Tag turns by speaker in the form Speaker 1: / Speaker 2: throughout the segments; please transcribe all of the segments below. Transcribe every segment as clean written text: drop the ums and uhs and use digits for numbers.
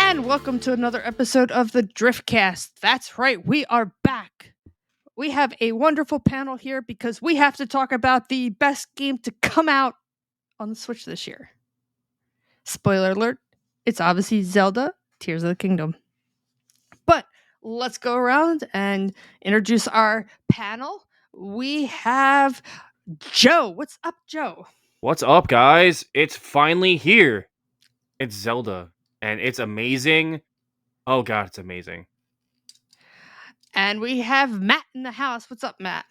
Speaker 1: And welcome to another episode of the Driftcast. That's right, we are back. We have a wonderful panel here because we have to talk about the best game to come out on the Switch this year. Spoiler alert, it's obviously Zelda Tears of the Kingdom. But let's go around and introduce our panel. We have Joe. What's up, Joe?
Speaker 2: What's up, guys? It's finally here. It's Zelda, and it's amazing. Oh god, it's amazing.
Speaker 1: And we have Matt in the house. What's up, Matt?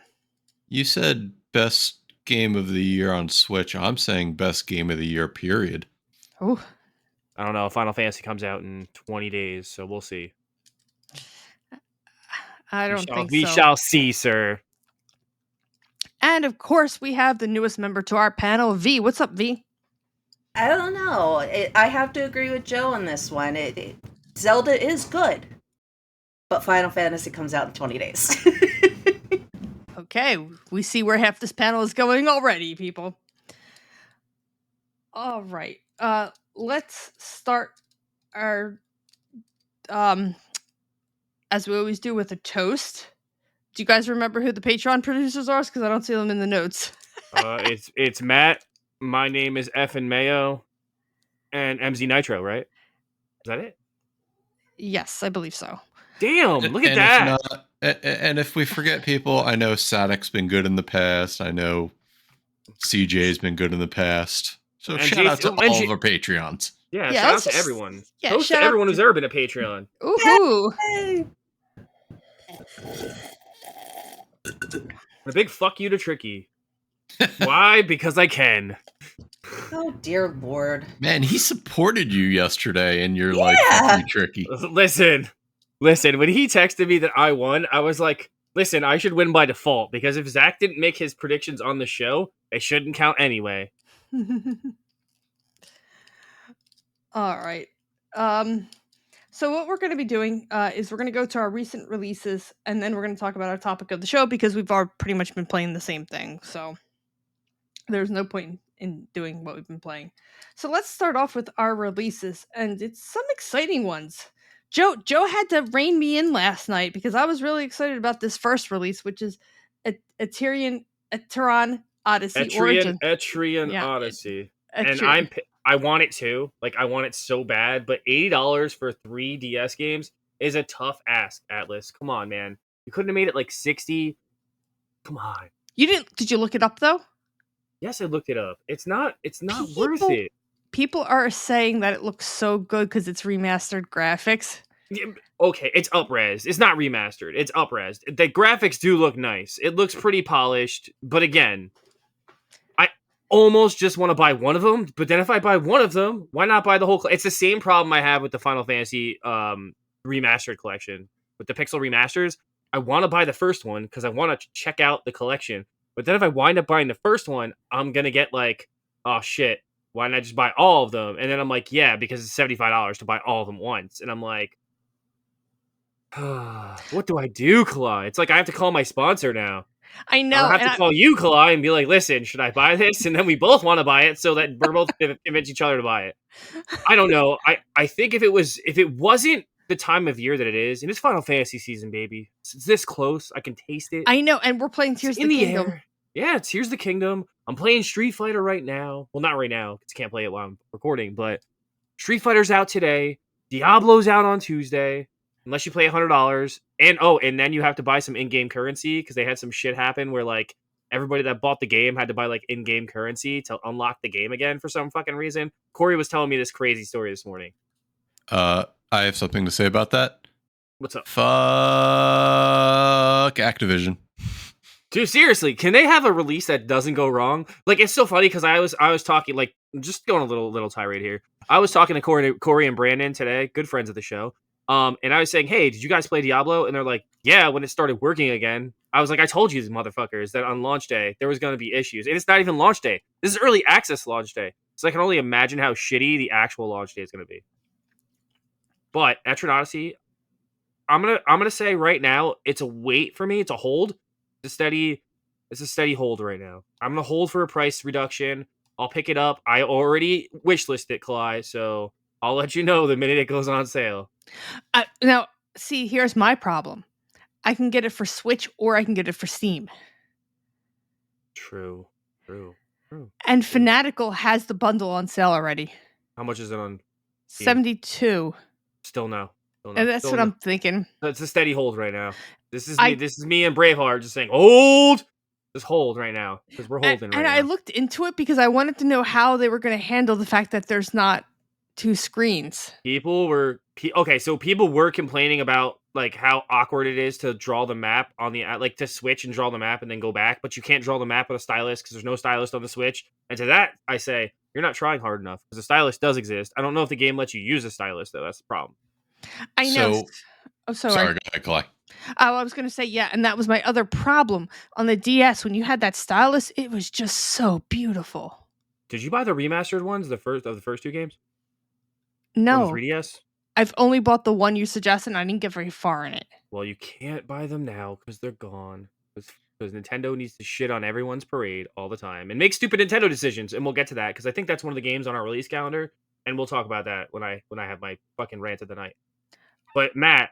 Speaker 3: You said best game of the year on Switch. I'm saying best game of the year, period.
Speaker 1: Oh,
Speaker 2: I don't know. Final Fantasy comes out in 20 days, so we'll see.
Speaker 1: I don't think
Speaker 2: we
Speaker 1: so.
Speaker 2: shall see, sir.
Speaker 1: And of course, we have the newest member to our panel, V. What's up, V?
Speaker 4: I don't know. I have to agree with Joe on this one. Zelda is good, but Final Fantasy comes out in 20 days.
Speaker 1: Okay, we see where half this panel is going already, people. All right, let's start our, as we always do, with a toast. Do you guys remember who the Patreon producers are? Because I don't see them in the notes.
Speaker 2: It's Matt. My name is F and Mayo, and MZ Nitro, right? Is that it?
Speaker 1: Yes, I believe so.
Speaker 2: Damn, look at that.
Speaker 3: And if we forget people, I know Sadek's been good in the past. I know CJ's been good in the past. So
Speaker 2: And
Speaker 3: shout out to
Speaker 2: Jason-
Speaker 3: all of our Patreons.
Speaker 2: Yeah,
Speaker 1: Yeah,
Speaker 2: shout out
Speaker 1: let's
Speaker 2: to
Speaker 1: just-
Speaker 2: everyone.
Speaker 1: yeah,
Speaker 2: Toast to
Speaker 1: shout out
Speaker 2: everyone
Speaker 1: to-
Speaker 2: who's ever been a Patreon.
Speaker 1: Ooh.
Speaker 4: Yay!
Speaker 2: A big fuck you to Tricky. Why? Because I can.
Speaker 4: Oh dear Lord.
Speaker 3: Man, he supported you yesterday, and you're
Speaker 4: Yeah.
Speaker 3: like, fuck you, Tricky.
Speaker 2: Listen. When he texted me that I won, I was like, listen, I should win by default, because if Zach didn't make his predictions on the show, they shouldn't count anyway.
Speaker 1: All right. So what we're going to be doing is we're going to go to our recent releases, and then we're going to talk about our topic of the show because we've all pretty much been playing the same thing. So there's no point in doing what we've been playing. So let's start off with our releases, and it's some exciting ones. Joe had to rein me in last night because I was really excited about this first release, which is Etrian Odyssey Origin.
Speaker 2: Etrian
Speaker 1: Yeah,
Speaker 2: Odyssey.
Speaker 1: Etrian.
Speaker 2: And I want it too. Like, I want it so bad, but $80 for 3 DS games is a tough ask, Atlas. Come on, man. You couldn't have made it like 60. Come on.
Speaker 1: You didn't? Did you look it up though?
Speaker 2: Yes, I looked it up. It's not worth
Speaker 1: People-
Speaker 2: it.
Speaker 1: People are saying that it looks so good because it's remastered graphics.
Speaker 2: Yeah, okay, it's up-res. It's not remastered. It's up-res. The graphics do look nice. It looks pretty polished, but again, I almost just want to buy one of them, but then if I buy one of them, why not buy the whole... It's the same problem I have with the Final Fantasy remastered collection. With the Pixel remasters, I want to buy the first one because I want to check out the collection, but then if I wind up buying the first one, I'm going to get like, oh shit, why not just buy all of them? And then I'm like, yeah, because it's $75 to buy all of them once. And I'm like, what do I do, Kalai? It's like I have to call my sponsor now.
Speaker 1: I know.
Speaker 2: I have to call you, Kalai, and be like, listen, should I buy this? And then we both want to buy it so that we're both going to convince each other to buy it. I don't know. I think if it wasn't the time of year that it is, and it's Final Fantasy season, baby. It's this close. I can taste it.
Speaker 1: I know, and we're playing Tears of the Kingdom.
Speaker 2: Air. Yeah, it's Tears of the Kingdom. I'm playing Street Fighter right now. Well, not right now, because I can't play it while I'm recording, but Street Fighter's out today. Diablo's out on Tuesday, unless you pay $100. And then you have to buy some in-game currency, because they had some shit happen where, like, everybody that bought the game had to buy, like, in-game currency to unlock the game again for some fucking reason. Corey was telling me this crazy story this morning.
Speaker 3: I have something to say about that.
Speaker 2: What's up?
Speaker 3: Fuck Activision.
Speaker 2: Dude, seriously, can they have a release that doesn't go wrong? Like, it's so funny because I was talking, like, just going a little tirade here. I was talking to Corey and Brandon today, good friends of the show. And I was saying, hey, did you guys play Diablo? And they're like, yeah, when it started working again. I was like, I told you, these motherfuckers, that on launch day there was going to be issues, and it's not even launch day. This is early access launch day, so I can only imagine how shitty the actual launch day is going to be. But Etrian Odyssey, I'm gonna say right now, it's a wait for me. It's a hold. It's a steady hold right now. I'm gonna hold for a price reduction. I'll pick it up. I already wishlisted it, Kalai, so I'll let you know the minute it goes on sale.
Speaker 1: Now, see, here's my problem. I can get it for Switch or I can get it for Steam.
Speaker 2: True.
Speaker 1: And Fanatical has the bundle on sale already.
Speaker 2: How much is it on?
Speaker 1: 72.
Speaker 2: Still no.
Speaker 1: And that's what I'm thinking.
Speaker 2: It's a steady hold right now. This is
Speaker 1: I-
Speaker 2: me. This is me and Braveheart just saying hold. Just hold right now because we're holding right
Speaker 1: and
Speaker 2: now.
Speaker 1: I looked into it because I wanted to know how they were going to handle the fact that there's not 2 screens.
Speaker 2: People were complaining about like how awkward it is to draw the map on the like to switch and draw the map and then go back, but you can't draw the map with a stylus because there's no stylus on the Switch. And to that, I say you're not trying hard enough because the stylus does exist. I don't know if the game lets you use a stylus though. That's the problem.
Speaker 1: I know.
Speaker 3: So,
Speaker 1: Oh, sorry.
Speaker 3: sorry, go ahead, Kalai.
Speaker 1: Oh, I was going to say, yeah, and that was my other problem. On the DS, when you had that stylus, it was just so beautiful.
Speaker 2: Did you buy the remastered ones, the first 2 games?
Speaker 1: No.
Speaker 2: From the 3DS?
Speaker 1: I've only bought the one you suggested, and I didn't get very far in it.
Speaker 2: Well, you can't buy them now because they're gone. Because Nintendo needs to shit on everyone's parade all the time and make stupid Nintendo decisions. And we'll get to that because I think that's one of the games on our release calendar, and we'll talk about that when I have my fucking rant of the night. But Matt,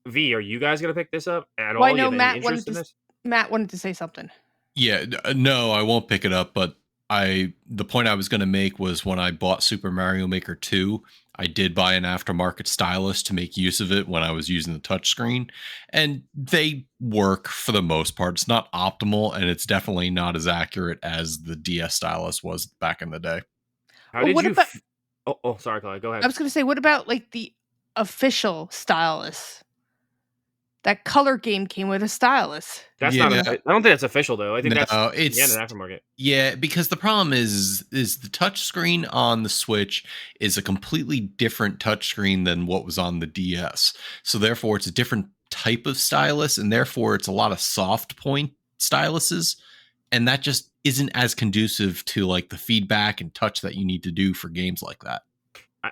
Speaker 2: V, are you guys gonna pick this up at all?
Speaker 1: Well, I know
Speaker 2: You have any interest in this?
Speaker 1: Matt wanted to say something.
Speaker 3: Yeah, no, I won't pick it up, but the point I was going to make was when I bought Super Mario Maker 2, I did buy an aftermarket stylus to make use of it when I was using the touchscreen, and they work for the most part. It's not optimal, and it's definitely not as accurate as the DS stylus was back in the day.
Speaker 2: How
Speaker 1: Well,
Speaker 2: did
Speaker 1: what
Speaker 2: you?
Speaker 1: about-
Speaker 2: Sorry, Kalai, go ahead.
Speaker 1: I was going to say, what about like the official stylus? That color game came with a stylus.
Speaker 2: That's
Speaker 3: Yeah.
Speaker 2: not. I don't think that's official though. I think that's
Speaker 3: it's
Speaker 2: an aftermarket.
Speaker 3: Yeah, because the problem is the touchscreen on the Switch is a completely different touchscreen than what was on the DS. So therefore, it's a different type of stylus, and therefore, it's a lot of soft point styluses, and that just isn't as conducive to like the feedback and touch that you need to do for games like that.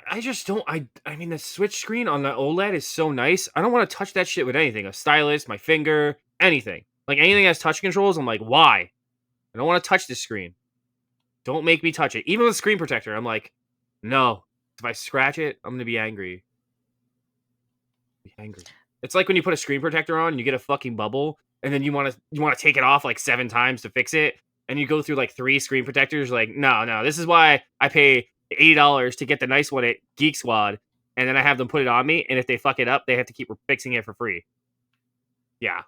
Speaker 2: I just don't. I mean, the Switch screen on the OLED is so nice. I don't want to touch that shit with anything. A stylus, my finger, anything. Like anything that has touch controls, I'm like, why? I don't want to touch this screen. Don't make me touch it. Even with screen protector, I'm like, no. If I scratch it, I'm gonna be angry. It's like when you put a screen protector on, you get a fucking bubble, and then you want to take it off like 7 times to fix it, and you go through like 3 screen protectors. Like, no. This is why I pay $80 to get the nice one at Geek Squad, and then I have them put it on me, and if they fuck it up, they have to keep fixing it for free. Yeah.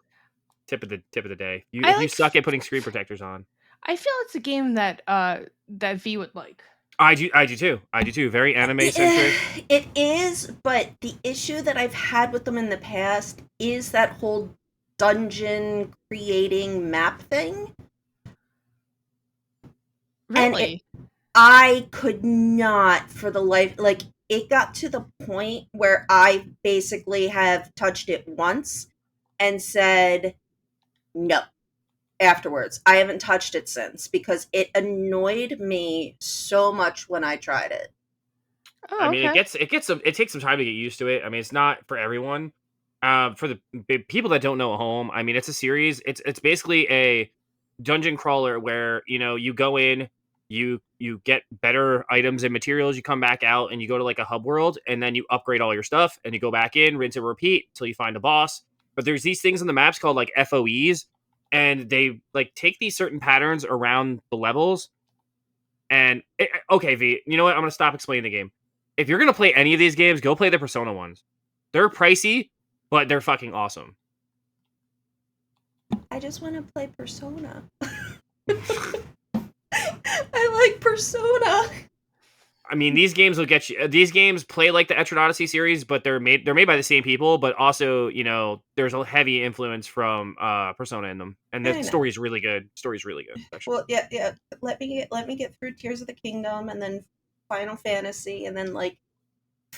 Speaker 2: Tip of the day. You suck at putting screen protectors on.
Speaker 1: I feel it's a game that that V would like.
Speaker 2: I do too. Very anime centric.
Speaker 4: It is, but the issue that I've had with them in the past is that whole dungeon creating map thing.
Speaker 1: Really?
Speaker 4: And I could not for the life, like, it got to the point where I basically have touched it once and said no afterwards. I haven't touched it since because it annoyed me so much when I tried it.
Speaker 1: Oh,
Speaker 2: I mean,
Speaker 1: okay.
Speaker 2: it takes some time to get used to it. I mean, it's not for everyone. For the people that don't know at home, I mean, it's a series. It's basically a dungeon crawler where you go in, you get better items and materials, you come back out, and you go to like a hub world, and then you upgrade all your stuff, and you go back in, rinse and repeat until you find a boss. But there's these things in the maps called like FOEs, and they like take these certain patterns around the levels. And okay, V, you know what? I'm gonna stop explaining the game. If you're gonna play any of these games, go play the Persona ones. They're pricey, but they're fucking awesome.
Speaker 4: I just want to play Persona. I like Persona.
Speaker 2: I mean, these games will get you. These games play like the Etrian Odyssey series, but they're made by the same people. But also, there's a heavy influence from Persona in them, and the story's really good. Actually.
Speaker 4: Well, yeah. Let me get through Tears of the Kingdom, and then Final Fantasy, and then like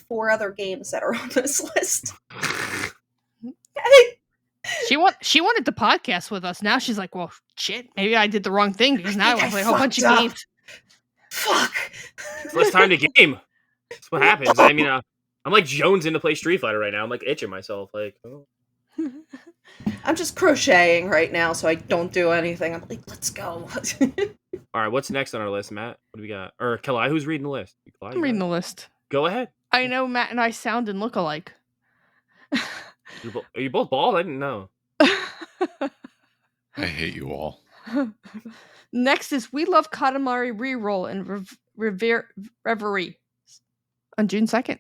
Speaker 4: 4 other games that are on this list.
Speaker 1: She wanted to podcast with us. Now she's like, well, shit, maybe I did the wrong thing because now I want to play a whole bunch of games.
Speaker 4: Fuck.
Speaker 2: First time to game. That's what happens. I mean, I'm like jonesing to play Street Fighter right now. I'm like itching myself. Like, oh.
Speaker 4: I'm just crocheting right now, so I don't do anything. I'm like, let's go.
Speaker 2: All right, what's next on our list, Matt? What do we got? Or Kalai, who's reading the list? Kalai,
Speaker 1: I'm reading the list.
Speaker 2: Go ahead.
Speaker 1: I know Matt and I sound and look alike.
Speaker 2: Are you both bald? I didn't know.
Speaker 3: I hate you all.
Speaker 1: Next is We Love Katamari Reroll and Reverie on June 2nd.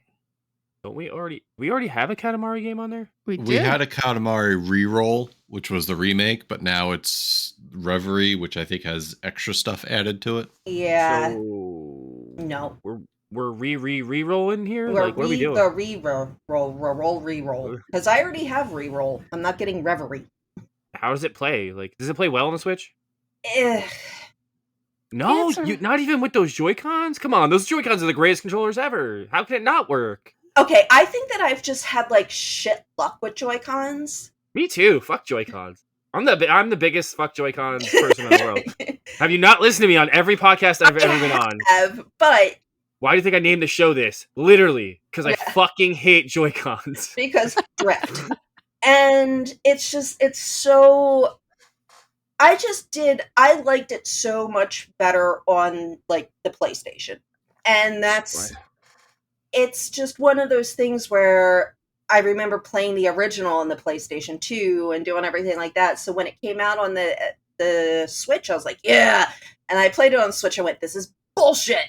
Speaker 2: Don't we already have a Katamari game on there?
Speaker 3: We had a Katamari reroll, which was the remake, but now it's Reverie, which I think has extra stuff added to it.
Speaker 4: Yeah.
Speaker 2: So
Speaker 4: No.
Speaker 2: We're re-rolling here?
Speaker 4: We're
Speaker 2: Like, what are we doing?
Speaker 4: the reroll. Because I already have reroll. I'm not getting Reverie.
Speaker 2: How does it play? Like, does it play well on the Switch?
Speaker 4: Ugh.
Speaker 2: No, not even with those Joy-Cons? Come on, those Joy-Cons are the greatest controllers ever. How can it not work?
Speaker 4: Okay, I think that I've just had like shit luck with Joy-Cons.
Speaker 2: Me too. Fuck Joy-Cons. I'm the biggest fuck Joy-Cons person in the world. Have you not listened to me on every podcast I've ever been on?
Speaker 4: But
Speaker 2: why do you think I named the show this? Literally, because I fucking hate Joy-Cons.
Speaker 4: Because drift. And it's so... I liked it so much better on, like, the PlayStation. And that's...
Speaker 2: Right.
Speaker 4: It's just one of those things where I remember playing the original on the PlayStation 2 and doing everything like that. So when it came out on the Switch, I was like, yeah! And I played it on the Switch and went, this is bullshit!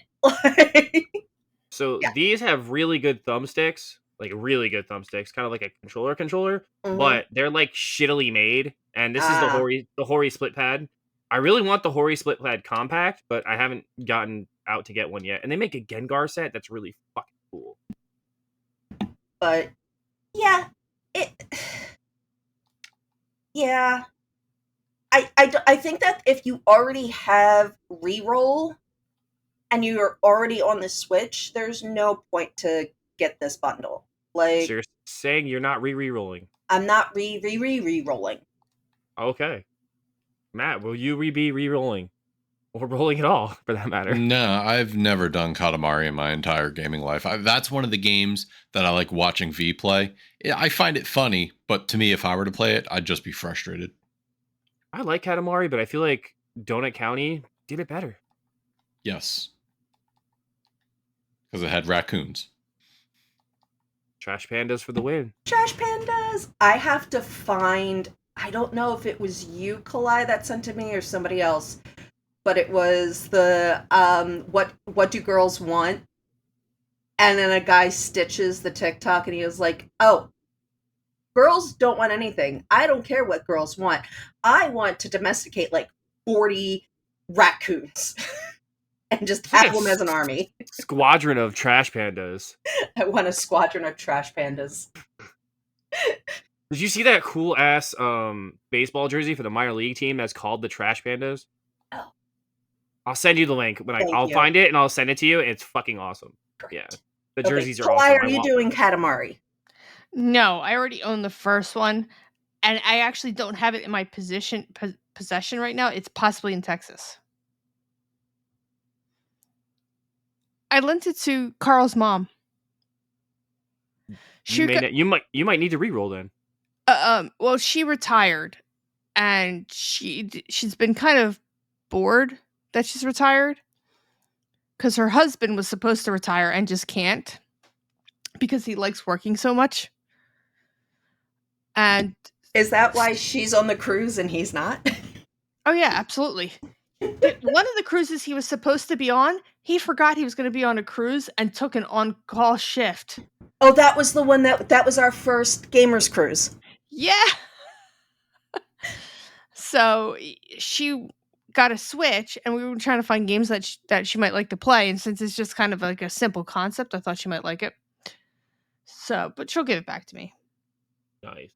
Speaker 2: So these have really good thumbsticks, like really good thumbsticks, kind of like a controller, but they're like shittily made. And this is the Hori split pad. I really want the Hori split pad compact, but I haven't gotten out to get one yet. And they make a Gengar set that's really fucking cool.
Speaker 4: But yeah, I think that if you already have reroll and you're already on the Switch, there's no point to get this bundle. Like,
Speaker 2: so you're saying you're not re-rolling?
Speaker 4: I'm not re-rolling.
Speaker 2: Okay. Matt, will you be re-rolling? Or rolling at all, for that matter?
Speaker 3: No, I've never done Katamari in my entire gaming life. That's one of the games that I like watching V play. I find it funny, but to me, if I were to play it, I'd just be frustrated.
Speaker 2: I like Katamari, but I feel like Donut County did it better.
Speaker 3: Yes. Because it had raccoons.
Speaker 2: Trash Pandas for the win.
Speaker 4: Trash Pandas! I have to find... I don't know if it was you, Kalai, that sent it to me or somebody else, but it was the what do girls want? And then a guy stitches the TikTok and he was like, oh, girls don't want anything. I don't care what girls want. I want to domesticate like 40 raccoons and just have them as an army.
Speaker 2: Squadron of Trash Pandas.
Speaker 4: I want a squadron of Trash Pandas.
Speaker 2: Did you see that cool ass baseball jersey for the minor league team that's called the Trash Pandas?
Speaker 4: Oh.
Speaker 2: I'll send you the link when I'll find it and I'll send it to you. It's fucking awesome. Great. Yeah. The jerseys are awesome.
Speaker 4: Why are you doing Katamari?
Speaker 1: No, I already own the first one, and I actually don't have it in my possession right now. It's possibly in Texas. I lent it to Carl's mom.
Speaker 2: You might need to re-roll then.
Speaker 1: Well, she retired, and she's been kind of bored that she's retired because her husband was supposed to retire and just can't because he likes working so much. And
Speaker 4: is that why she's on the cruise and he's not?
Speaker 1: Oh yeah, absolutely. One of the cruises he was supposed to be on, he forgot he was going to be on a cruise and took an on-call shift.
Speaker 4: Oh, that was the one that was our first gamers cruise.
Speaker 1: Yeah. So she got a Switch, and we were trying to find games that she might like to play. And since it's just kind of like a simple concept, I thought she might like it. So, but she'll give it back to me.
Speaker 2: Nice.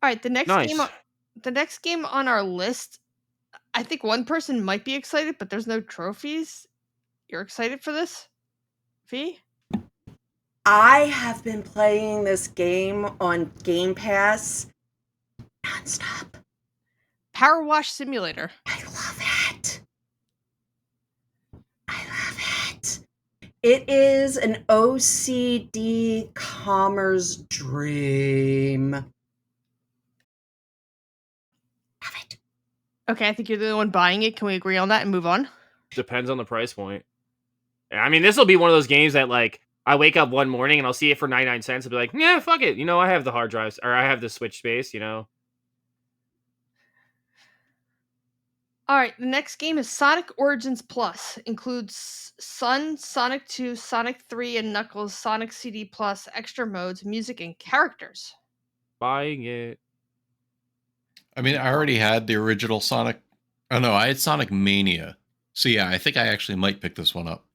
Speaker 1: All right, the next game on our list. I think one person might be excited, but there's no trophies. You're excited for this, V?
Speaker 4: I have been playing this game on Game Pass nonstop.
Speaker 1: Power Wash Simulator.
Speaker 4: I love it. It is an OCD commerce dream. Love it.
Speaker 1: Okay, I think you're the only one buying it. Can we agree on that and move on?
Speaker 2: Depends on the price point. I mean, this will be one of those games that, like, I wake up one morning and I'll see it for 99 cents. I'll be like, yeah, fuck it. I have the hard drives or I have the Switch space.
Speaker 1: All right, the next game is Sonic Origins Plus. Includes Sun, Sonic 2, Sonic 3, and Knuckles, Sonic CD Plus, extra modes, music, and characters.
Speaker 2: Buying it.
Speaker 3: I mean, I already had the original Sonic. Oh no, I had Sonic Mania. So yeah, I think I actually might pick this one up.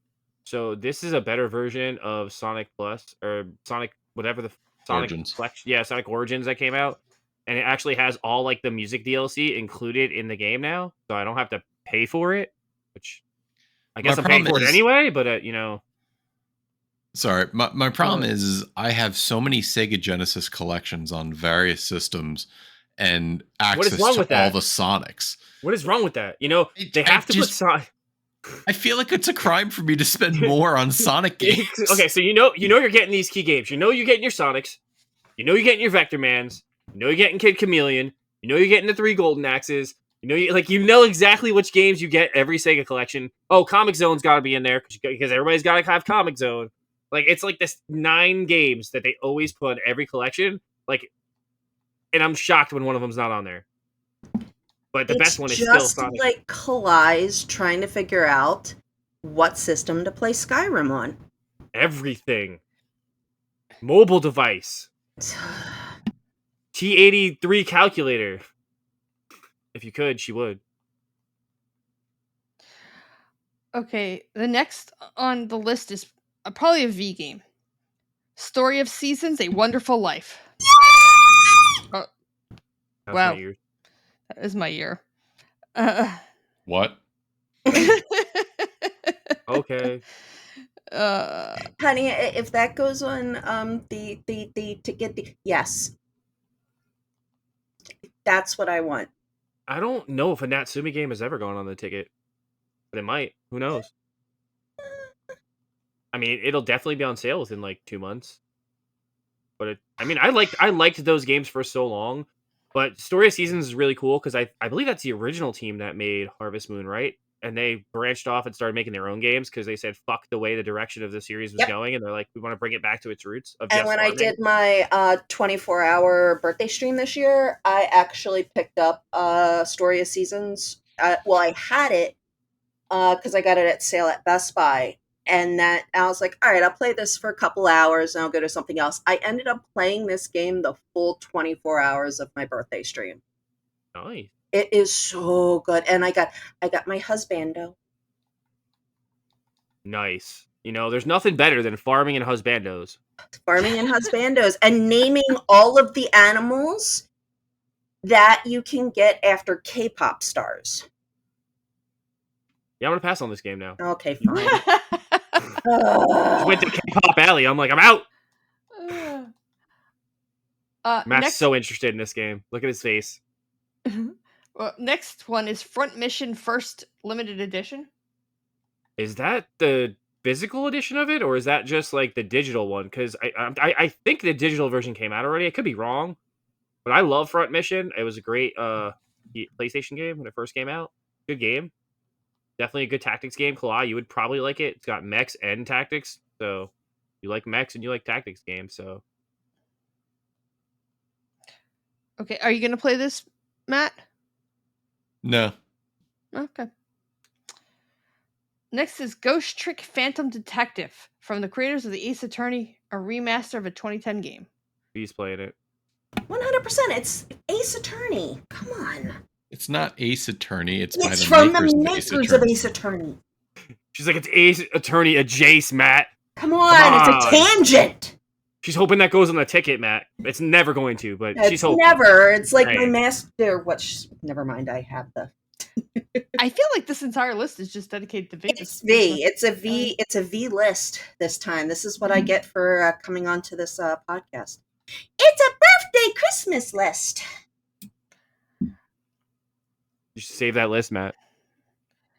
Speaker 2: So this is a better version of Sonic Plus or Sonic whatever the Sonic
Speaker 3: Origins.
Speaker 2: Collection. Yeah, Sonic Origins that came out, and it actually has all like the music DLC included in the game now, so I don't have to pay for it. Which I guess I'm paying for it anyway. But
Speaker 3: Sorry, my problem is I have so many Sega Genesis collections on various systems and access to all the Sonics.
Speaker 2: What is wrong with that? They have to put Sonic.
Speaker 3: I feel like it's a crime for me to spend more on Sonic games.
Speaker 2: Okay, so you're getting these key games. You're getting your Sonics. You're getting your Vector Mans. You're getting Kid Chameleon. You're getting the 3 Golden Axes. You know exactly which games you get every Sega collection. Oh, Comic Zone's got to be in there because everybody's got to have Comic Zone. It's like this 9 games that they always put in every collection. And I'm shocked when one of them's not on there. But the best one is still Sonic.
Speaker 4: Just like Kalai's trying to figure out what system to play Skyrim on.
Speaker 2: Everything. Mobile device. T83 calculator. If you could, she would.
Speaker 1: Okay, the next on the list is probably a V game. Story of Seasons, A Wonderful Life.
Speaker 2: That's
Speaker 1: wow.
Speaker 2: My ears.
Speaker 1: That is my ear.
Speaker 3: What?
Speaker 2: Okay.
Speaker 4: Honey, if that goes on the ticket, yes. That's what I want.
Speaker 2: I don't know if a Natsumi game has ever gone on the ticket. But it might. Who knows? I mean, it'll definitely be on sale within 2 months. But I liked those games for so long. But Story of Seasons is really cool because I believe that's the original team that made Harvest Moon, right? And they branched off and started making their own games because they said fuck the way the direction of the series was going, and they're like, we want to bring it back to its roots.
Speaker 4: And when I did my 24-hour birthday stream this year, I actually picked up Story of Seasons. Well, I had it because I got it at sale at Best Buy. And I was like, all right, I'll play this for a couple hours and I'll go to something else. I ended up playing this game the full 24 hours of my birthday stream.
Speaker 2: Nice.
Speaker 4: It is so good. And I got my husbando.
Speaker 2: Nice. There's nothing better than farming and husbandos.
Speaker 4: Farming and husbandos. And naming all of the animals that you can get after K-pop stars.
Speaker 2: Yeah, I'm going to pass on this game now.
Speaker 4: Okay, fine.
Speaker 2: Just went to K-pop Alley. I'm like, I'm out. Matt's so interested in this game. Look at his face.
Speaker 1: Well, next one is Front Mission First Limited Edition.
Speaker 2: Is that the physical edition of it, or is that just the digital one? Because I think the digital version came out already. I could be wrong, but I love Front Mission. It was a great PlayStation game when it first came out. Good game. Definitely a good tactics game. Kalai, you would probably like it. It's got mechs and tactics. So you like mechs and you like tactics games. So
Speaker 1: okay, are you going to play this, Matt?
Speaker 3: No.
Speaker 1: Okay. Next is Ghost Trick Phantom Detective from the creators of the Ace Attorney, a remaster of a 2010 game.
Speaker 2: He's playing it.
Speaker 4: 100%. It's Ace Attorney. Come on.
Speaker 3: It's not Ace Attorney. It's
Speaker 4: from the makers of Ace Attorney.
Speaker 2: She's like, it's Ace Attorney, a Jace, Matt.
Speaker 4: Come on, it's a tangent.
Speaker 2: She's hoping that goes on the ticket, Matt. It's never going to, but she's hoping.
Speaker 4: Never. It's like my master. Never mind. I have the.
Speaker 1: I feel like this entire list is just dedicated to V.
Speaker 4: It's V. It's a V. It's a V list this time. This is what I get for coming onto this podcast. It's a birthday Christmas list.
Speaker 2: You should save that list, Matt.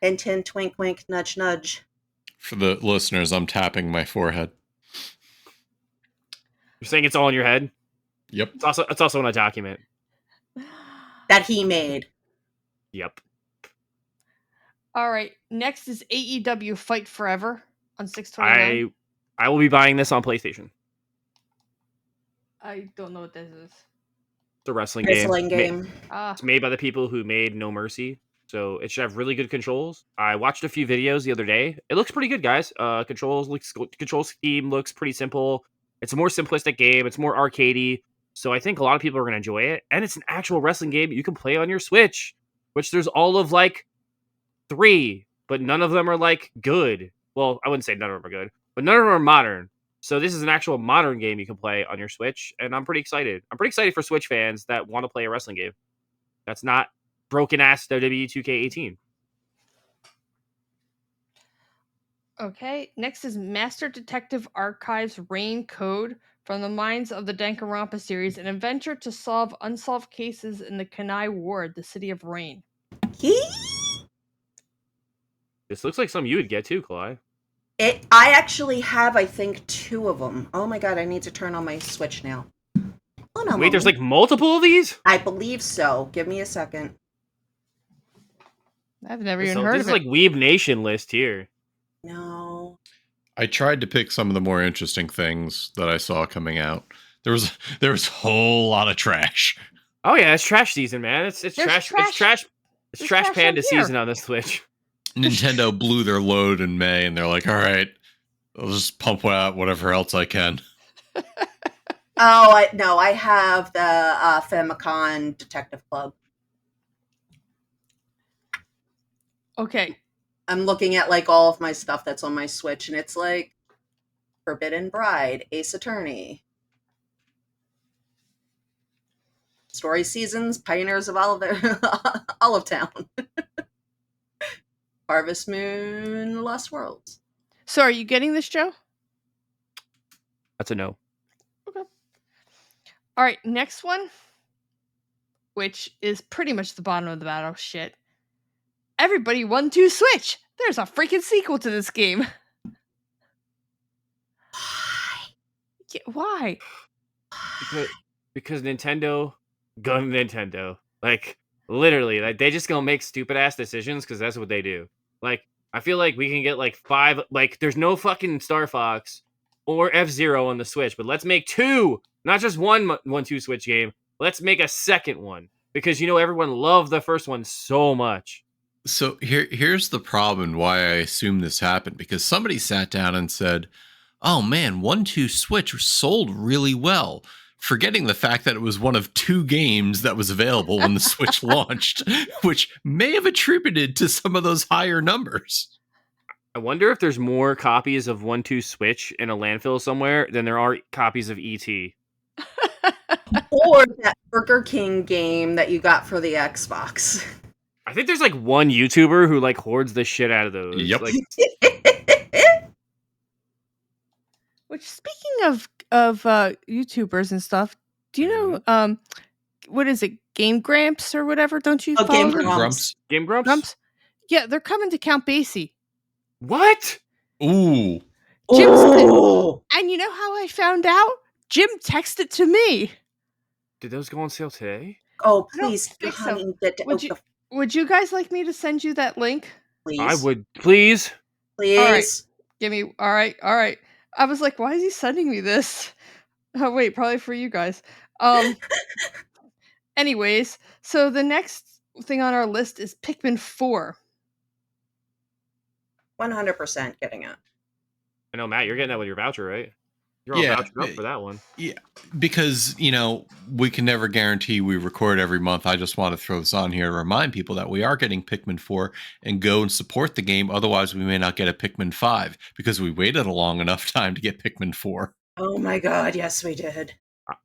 Speaker 4: Hint, hint, twink, wink, nudge, nudge.
Speaker 3: For the listeners, I'm tapping my forehead.
Speaker 2: You're saying it's all in your head?
Speaker 3: Yep.
Speaker 2: It's also in a document
Speaker 4: that he made.
Speaker 2: Yep.
Speaker 1: All right. Next is AEW Fight Forever on 6/29.
Speaker 2: I will be buying this on PlayStation.
Speaker 1: I don't know what this is.
Speaker 2: It's a wrestling
Speaker 4: Wrestling
Speaker 2: game.
Speaker 4: game.
Speaker 2: It's made by the people who made No Mercy, so it should have really good controls. I watched a few videos the other day. It looks pretty good, guys. Control scheme looks pretty simple. It's a more simplistic game. It's more arcadey, so I think a lot of people are gonna enjoy it. And it's an actual wrestling game you can play on your Switch, which there's all of like 3, but none of them are like good. Well, I wouldn't say none of them are good, but none of them are modern. So this is an actual modern game you can play on your Switch, and I'm pretty excited. I'm pretty excited for Switch fans that want to play a wrestling game. That's not broken ass WWE 2K18.
Speaker 1: Okay, next is Master Detective Archives Rain Code from the minds of the Danganronpa series, an adventure to solve unsolved cases in the Kanai Ward, the city of Rain.
Speaker 2: This looks like something you would get too, Kalai.
Speaker 4: I actually have, I think, 2 of them. Oh my god, I need to turn on my Switch now. Oh no.
Speaker 2: Wait, there's like multiple of these?
Speaker 4: I believe so. Give me a second.
Speaker 1: I've never even
Speaker 2: So
Speaker 1: heard
Speaker 2: this
Speaker 1: of
Speaker 2: is
Speaker 1: it.
Speaker 2: like Weeb Nation list here.
Speaker 4: No.
Speaker 3: I tried to pick some of the more interesting things that I saw coming out. There was a whole lot of trash.
Speaker 2: Oh yeah, it's trash season, man. It's
Speaker 1: There's
Speaker 2: trash.
Speaker 1: trash-
Speaker 2: It's trash. It's
Speaker 1: there's
Speaker 2: trash
Speaker 1: trash
Speaker 2: panda
Speaker 1: on here.
Speaker 2: season on this Switch.
Speaker 3: Nintendo blew their load in May, and they're like, "All right, I'll just pump out whatever else I can."
Speaker 4: Oh, I have the Famicom Detective Club.
Speaker 1: Okay,
Speaker 4: I'm looking at like all of my stuff that's on my Switch, and it's like Forbidden Bride, Ace Attorney, Story Seasons, Pioneers of Olive Town, Harvest Moon, Lost Worlds.
Speaker 1: so are you getting this, Joe?
Speaker 2: That's a no.
Speaker 1: All right, next one, which is pretty much the bottom of the battle. Shit. Everybody 1-2 switch. There's a freaking sequel to this game. Yeah, why?
Speaker 2: Because Nintendo, gun Nintendo. Like literally, like they just gonna make stupid ass decisions because that's what they do. Like I feel like we can get like 5. Like there's no fucking Star Fox or F-Zero on the Switch, but let's make 2, not just 1-2 Switch game. Let's make a second one because everyone loved the first one so much.
Speaker 3: So here's the problem and why I assume this happened, because somebody sat down and said, "Oh man, 1-2 Switch was sold really well," forgetting the fact that it was one of 2 games that was available when the Switch launched, which may have attributed to some of those higher numbers.
Speaker 2: I wonder if there's more copies of 1-2 Switch in a landfill somewhere than there are copies of ET.
Speaker 4: Or that Burger King game that you got for the Xbox.
Speaker 2: I think there's like one YouTuber who like hoards the shit out of those.
Speaker 3: Yep.
Speaker 2: Like,
Speaker 1: Which, speaking of YouTubers and stuff, do you know what is it, Game Gramps or whatever? Don't you
Speaker 4: Oh,
Speaker 1: follow
Speaker 4: Game
Speaker 1: them?
Speaker 4: Grumps.
Speaker 2: Game Grumps?
Speaker 1: Grumps? Yeah, they're coming to Count Basie.
Speaker 2: What?
Speaker 3: Ooh.
Speaker 4: Oh!
Speaker 1: And you know how I found out? Jim texted to me.
Speaker 2: Did those go on sale today?
Speaker 4: Oh,
Speaker 1: I don't
Speaker 4: please,
Speaker 1: think so.
Speaker 4: honey, get
Speaker 1: Would you guys like me to send you that link?
Speaker 4: please.
Speaker 2: I would. Please?
Speaker 4: Please.
Speaker 1: All right. Give me. All right. I was like, why is he sending me this? Oh wait, probably for you guys. Anyways, so the next thing on our list is Pikmin 4.
Speaker 4: 100% getting it.
Speaker 2: I know, Matt, you're getting that with your voucher, right? You're all
Speaker 3: Yeah,
Speaker 2: vouchered up for that one.
Speaker 3: Yeah, because, we can never guarantee we record every month. I just want to throw this on here to remind people that we are getting Pikmin 4 and go and support the game. Otherwise, we may not get a Pikmin 5 because we waited a long enough time to get Pikmin 4.
Speaker 4: Oh my god, yes, we did.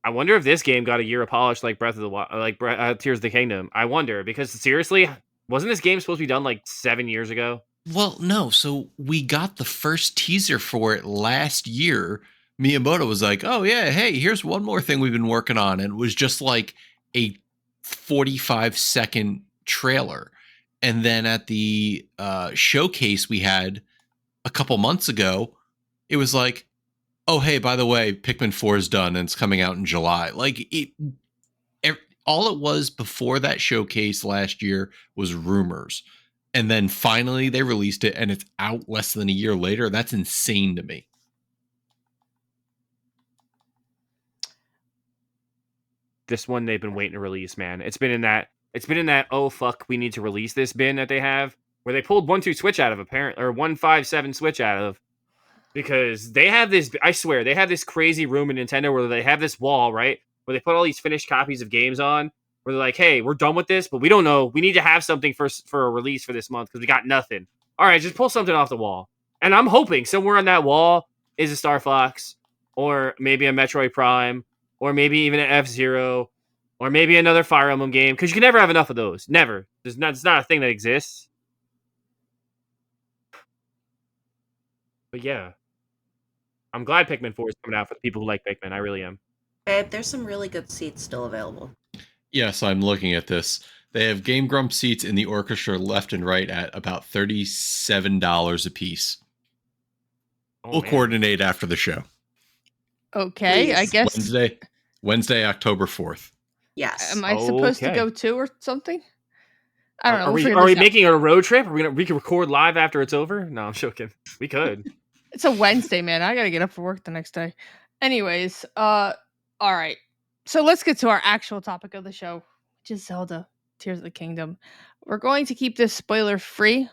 Speaker 2: I wonder if this game got a year of polish like Breath of the Wild, like Tears of the Kingdom. I wonder, because seriously, wasn't this game supposed to be done like 7 years ago?
Speaker 3: Well, no. So we got the first teaser for it last year. Miyamoto was like, "Oh yeah, hey, here's one more thing we've been working on," and it was just like a 45-second trailer. And then at the showcase we had a couple months ago, it was like, "Oh hey, by the way, Pikmin 4 is done and it's coming out in July." Like all it was before that showcase last year was rumors. And then finally they released it and it's out less than a year later. That's insane to me.
Speaker 2: this one they've been waiting to release, man. It's been in that oh fuck, we need to release this bin that they have, where they pulled 1-2 switch out of or 1-5-7 switch out of, because they have this, I swear, they have this crazy room in Nintendo where they have this wall, right? Where they put all these finished copies of games on, where they're like, hey, we're done with this, but we don't know. We need to have something for a release for this month because we got nothing. All right, just pull something off the wall. And I'm hoping somewhere on that wall is a Star Fox, or maybe a Metroid Prime, or maybe even an F-Zero, or maybe another Fire Emblem game, because you can never have enough of those. Never. It's not a thing that exists. But yeah. I'm glad Pikmin 4 is coming out for the people who like Pikmin. I really am.
Speaker 4: Babe, there's some really good seats still available.
Speaker 3: Yes, I'm looking at this. They have Game Grump seats in the orchestra left and right at about $37 a piece. We'll coordinate after the show.
Speaker 1: Okay,
Speaker 4: Please.
Speaker 1: I guess
Speaker 3: Wednesday, October 4th.
Speaker 4: Yes.
Speaker 1: Am I supposed to go too or something? I don't know.
Speaker 2: Are we making a road trip? We can record live after it's over? No, I'm joking. We could.
Speaker 1: It's a Wednesday, man. I gotta get up for work the next day. Anyways, all right. So let's get to our actual topic of the show, which is Zelda: Tears of the Kingdom. We're going to keep this spoiler free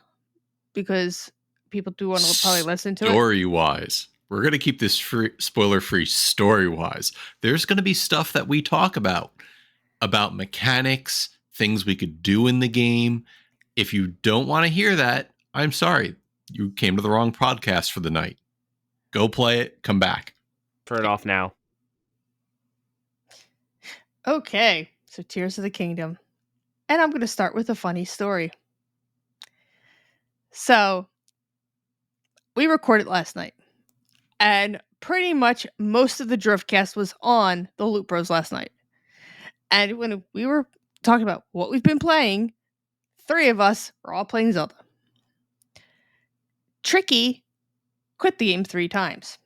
Speaker 1: because people do want to probably listen to it.
Speaker 3: Story-wise, we're going to keep this spoiler-free story-wise. There's going to be stuff that we talk about mechanics, things we could do in the game. If you don't want to hear that, I'm sorry. You came to the wrong podcast for the night. Go play it, come back.
Speaker 2: Turn it off now.
Speaker 1: Okay, so Tears of the Kingdom. And I'm going to start with a funny story. So, we recorded last night. And pretty much most of the Driftcast was on the Loot Bros last night. And when we were talking about what we've been playing, 3 of us were all playing Zelda. Tricky quit the game 3 times.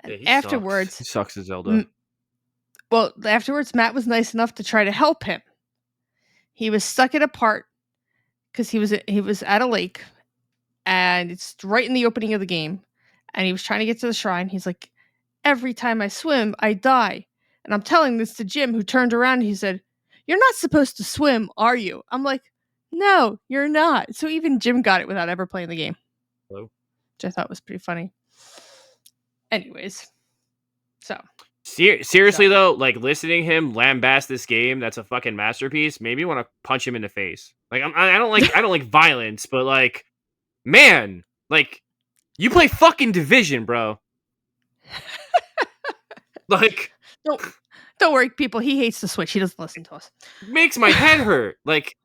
Speaker 1: And
Speaker 2: Yeah,
Speaker 1: afterwards,
Speaker 2: he sucks at Zelda.
Speaker 1: Afterwards, Matt was nice enough to try to help him. He was stuck at a part because he was at a lake, and it's right in the opening of the game. And he was trying to get to the shrine. He's like, every time I swim, I die. And I'm telling this to Jim, who turned around and he said, "You're not supposed to swim, are you?" I'm like, "No, you're not." So even Jim got it without ever playing the game.
Speaker 2: Hello?
Speaker 1: Which I thought was pretty funny. Anyways, so.
Speaker 2: Seriously though, like listening him lambast this game that's a fucking masterpiece made me want to punch him in the face. Like I don't like violence, but like, man, like you play fucking Division, bro. Like,
Speaker 1: don't worry, people. He hates the Switch. He doesn't listen to us.
Speaker 2: Makes my head hurt. Like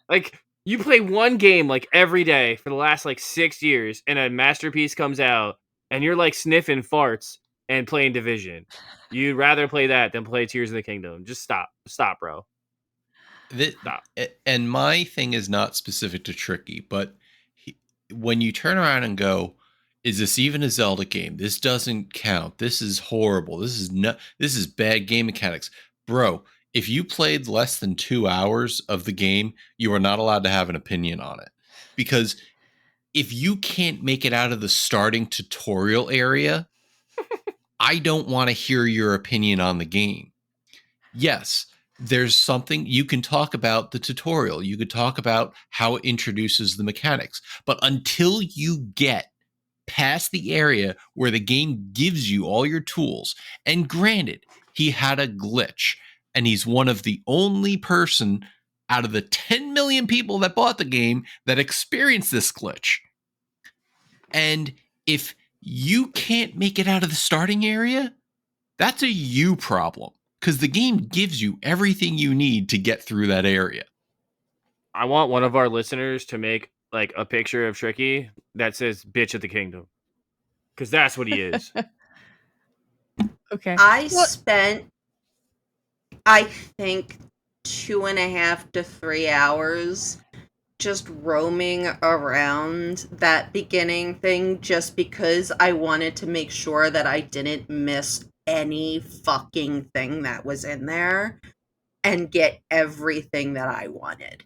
Speaker 2: you play one game like every day for the last like 6 years, and a masterpiece comes out, and you're like sniffing farts and playing Division. You'd rather play that than play Tears of the Kingdom. Just stop, bro. Stop.
Speaker 3: And my thing is not specific to Tricky, but when you turn around and go, is this even a Zelda game? This doesn't count. This is horrible. This is bad game mechanics. Bro, if you played less than 2 hours of the game, you are not allowed to have an opinion on it. Because if you can't make it out of the starting tutorial area, I don't want to hear your opinion on the game. Yes, there's something you can talk about the tutorial. You could talk about how it introduces the mechanics. But until you get past the area where the game gives you all your tools, and granted, he had a glitch, and he's one of the only person out of the 10 million people that bought the game that experienced this glitch. And if you can't make it out of the starting area, that's a you problem, because the game gives you everything you need to get through that area.
Speaker 2: I want one of our listeners to make like a picture of Tricky that says "bitch of the kingdom," because that's what he is.
Speaker 1: Okay.
Speaker 4: I spent, I think, 2.5 to 3 hours just roaming around that beginning thing just because I wanted to make sure that I didn't miss any fucking thing that was in there and get everything that I wanted.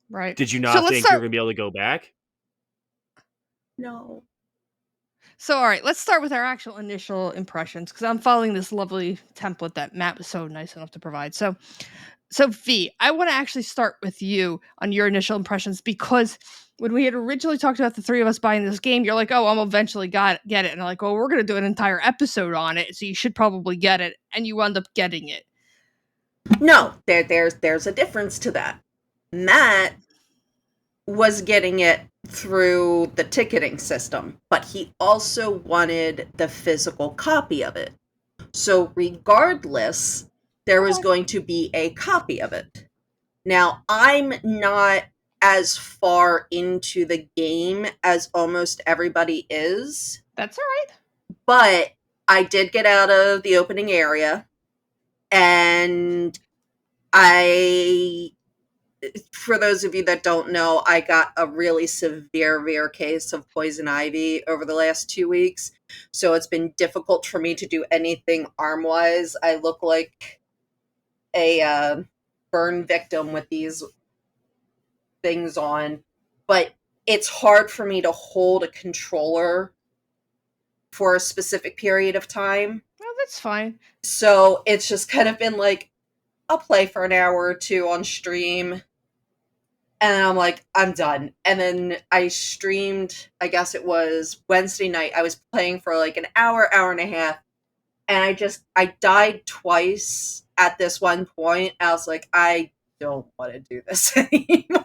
Speaker 1: Right.
Speaker 2: Did you not think you were going to be able to go back?
Speaker 4: No.
Speaker 1: So, all right, let's start with our actual initial impressions because I'm following this lovely template that Matt was so nice enough to provide. So V, I want to actually start with you on your initial impressions because when we had originally talked about the three of us buying this game, you're like, "Oh, I'm eventually get it," and I'm like, "Well, we're gonna do an entire episode on it, so you should probably get it," and you end up getting it.
Speaker 4: No, there's a difference to that. Matt was getting it through the ticketing system, but he also wanted the physical copy of it. So regardless, there was going to be a copy of it. Now, I'm not as far into the game as almost everybody is,
Speaker 1: That's all right.
Speaker 4: but I did get out of the opening area, and for those of you that don't know, I got a really severe case of poison ivy over the last 2 weeks. So it's been difficult for me to do anything arm-wise. I look like a burn victim with these things on, but it's hard for me to hold a controller for a specific period of time.
Speaker 1: Well, that's fine.
Speaker 4: So it's just kind of been like, I'll play for an hour or two on stream, and I'm like, I'm done. And then I streamed, I guess it was Wednesday night. I was playing for like an hour and a half, and I died twice at this one point. I was like, I don't want to do this anymore.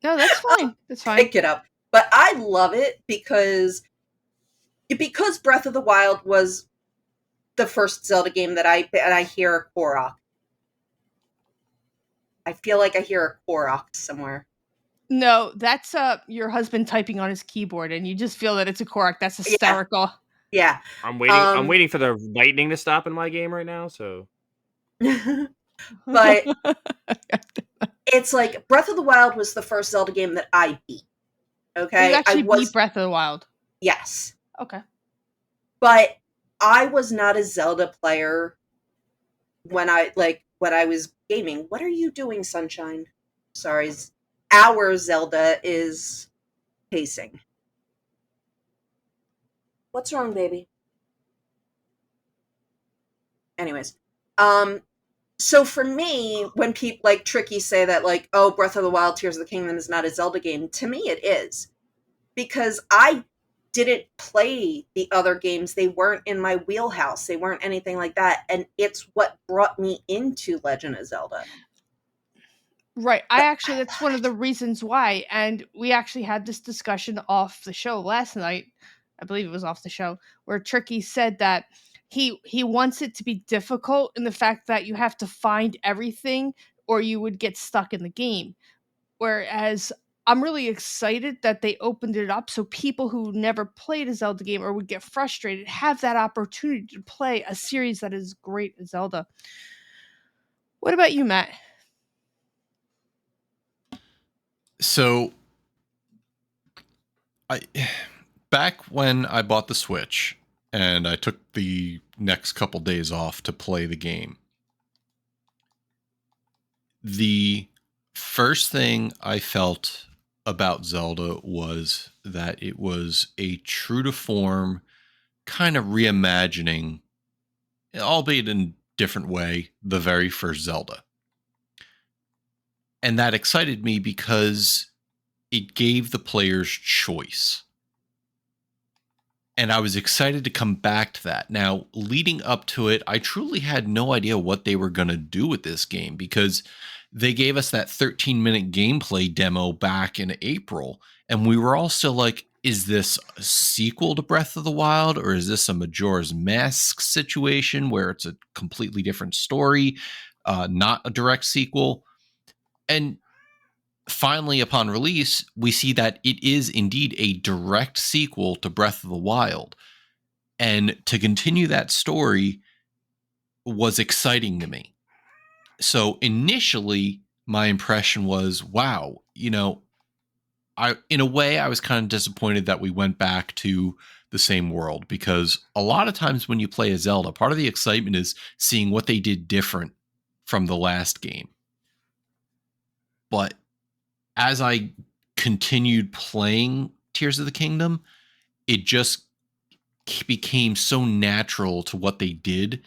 Speaker 1: No, that's fine. That's fine.
Speaker 4: Pick it up. But I love it because Breath of the Wild was the first Zelda game that I hear a Korok. I feel like I hear a Korok somewhere.
Speaker 1: No, that's your husband typing on his keyboard, and you just feel that it's a Korok. That's hysterical.
Speaker 4: Yeah.
Speaker 2: I'm waiting for the lightning to stop in my game right now, so
Speaker 4: But it's like Breath of the Wild was the first Zelda game that I beat. Okay?
Speaker 1: You actually beat Breath of the Wild.
Speaker 4: Yes.
Speaker 1: Okay.
Speaker 4: But I was not a Zelda player when I was gaming. What are you doing, Sunshine? Sorry. Our Zelda is pacing. What's wrong, baby? Anyways, so for me, when people like Tricky say that, like, oh, Breath of the Wild, Tears of the Kingdom is not a Zelda game, to me it is. Because I didn't play the other games. They weren't in my wheelhouse. They weren't anything like that. And it's what brought me into Legend of Zelda.
Speaker 1: Right. That's one of the reasons why. And we actually had this discussion off the show last night. I believe it was off the show, where Tricky said that he wants it to be difficult in the fact that you have to find everything or you would get stuck in the game. Whereas I'm really excited that they opened it up so people who never played a Zelda game or would get frustrated have that opportunity to play a series that is great as Zelda. What about you, Matt?
Speaker 3: So, back when I bought the Switch and I took the next couple days off to play the game, the first thing I felt about Zelda was that it was a true to form kind of reimagining, albeit in a different way, the very first Zelda. And that excited me because it gave the players choice. And I was excited to come back to that. Now, leading up to it, I truly had no idea what they were going to do with this game because they gave us that 13-minute gameplay demo back in April. And we were all still like, is this a sequel to Breath of the Wild or is this a Majora's Mask situation where it's a completely different story, not a direct sequel? And finally, upon release, we see that it is indeed a direct sequel to Breath of the Wild. And to continue that story was exciting to me. So initially, my impression was, wow, in a way, I was kind of disappointed that we went back to the same world because a lot of times when you play a Zelda, part of the excitement is seeing what they did different from the last game. But as I continued playing Tears of the Kingdom, it just became so natural to what they did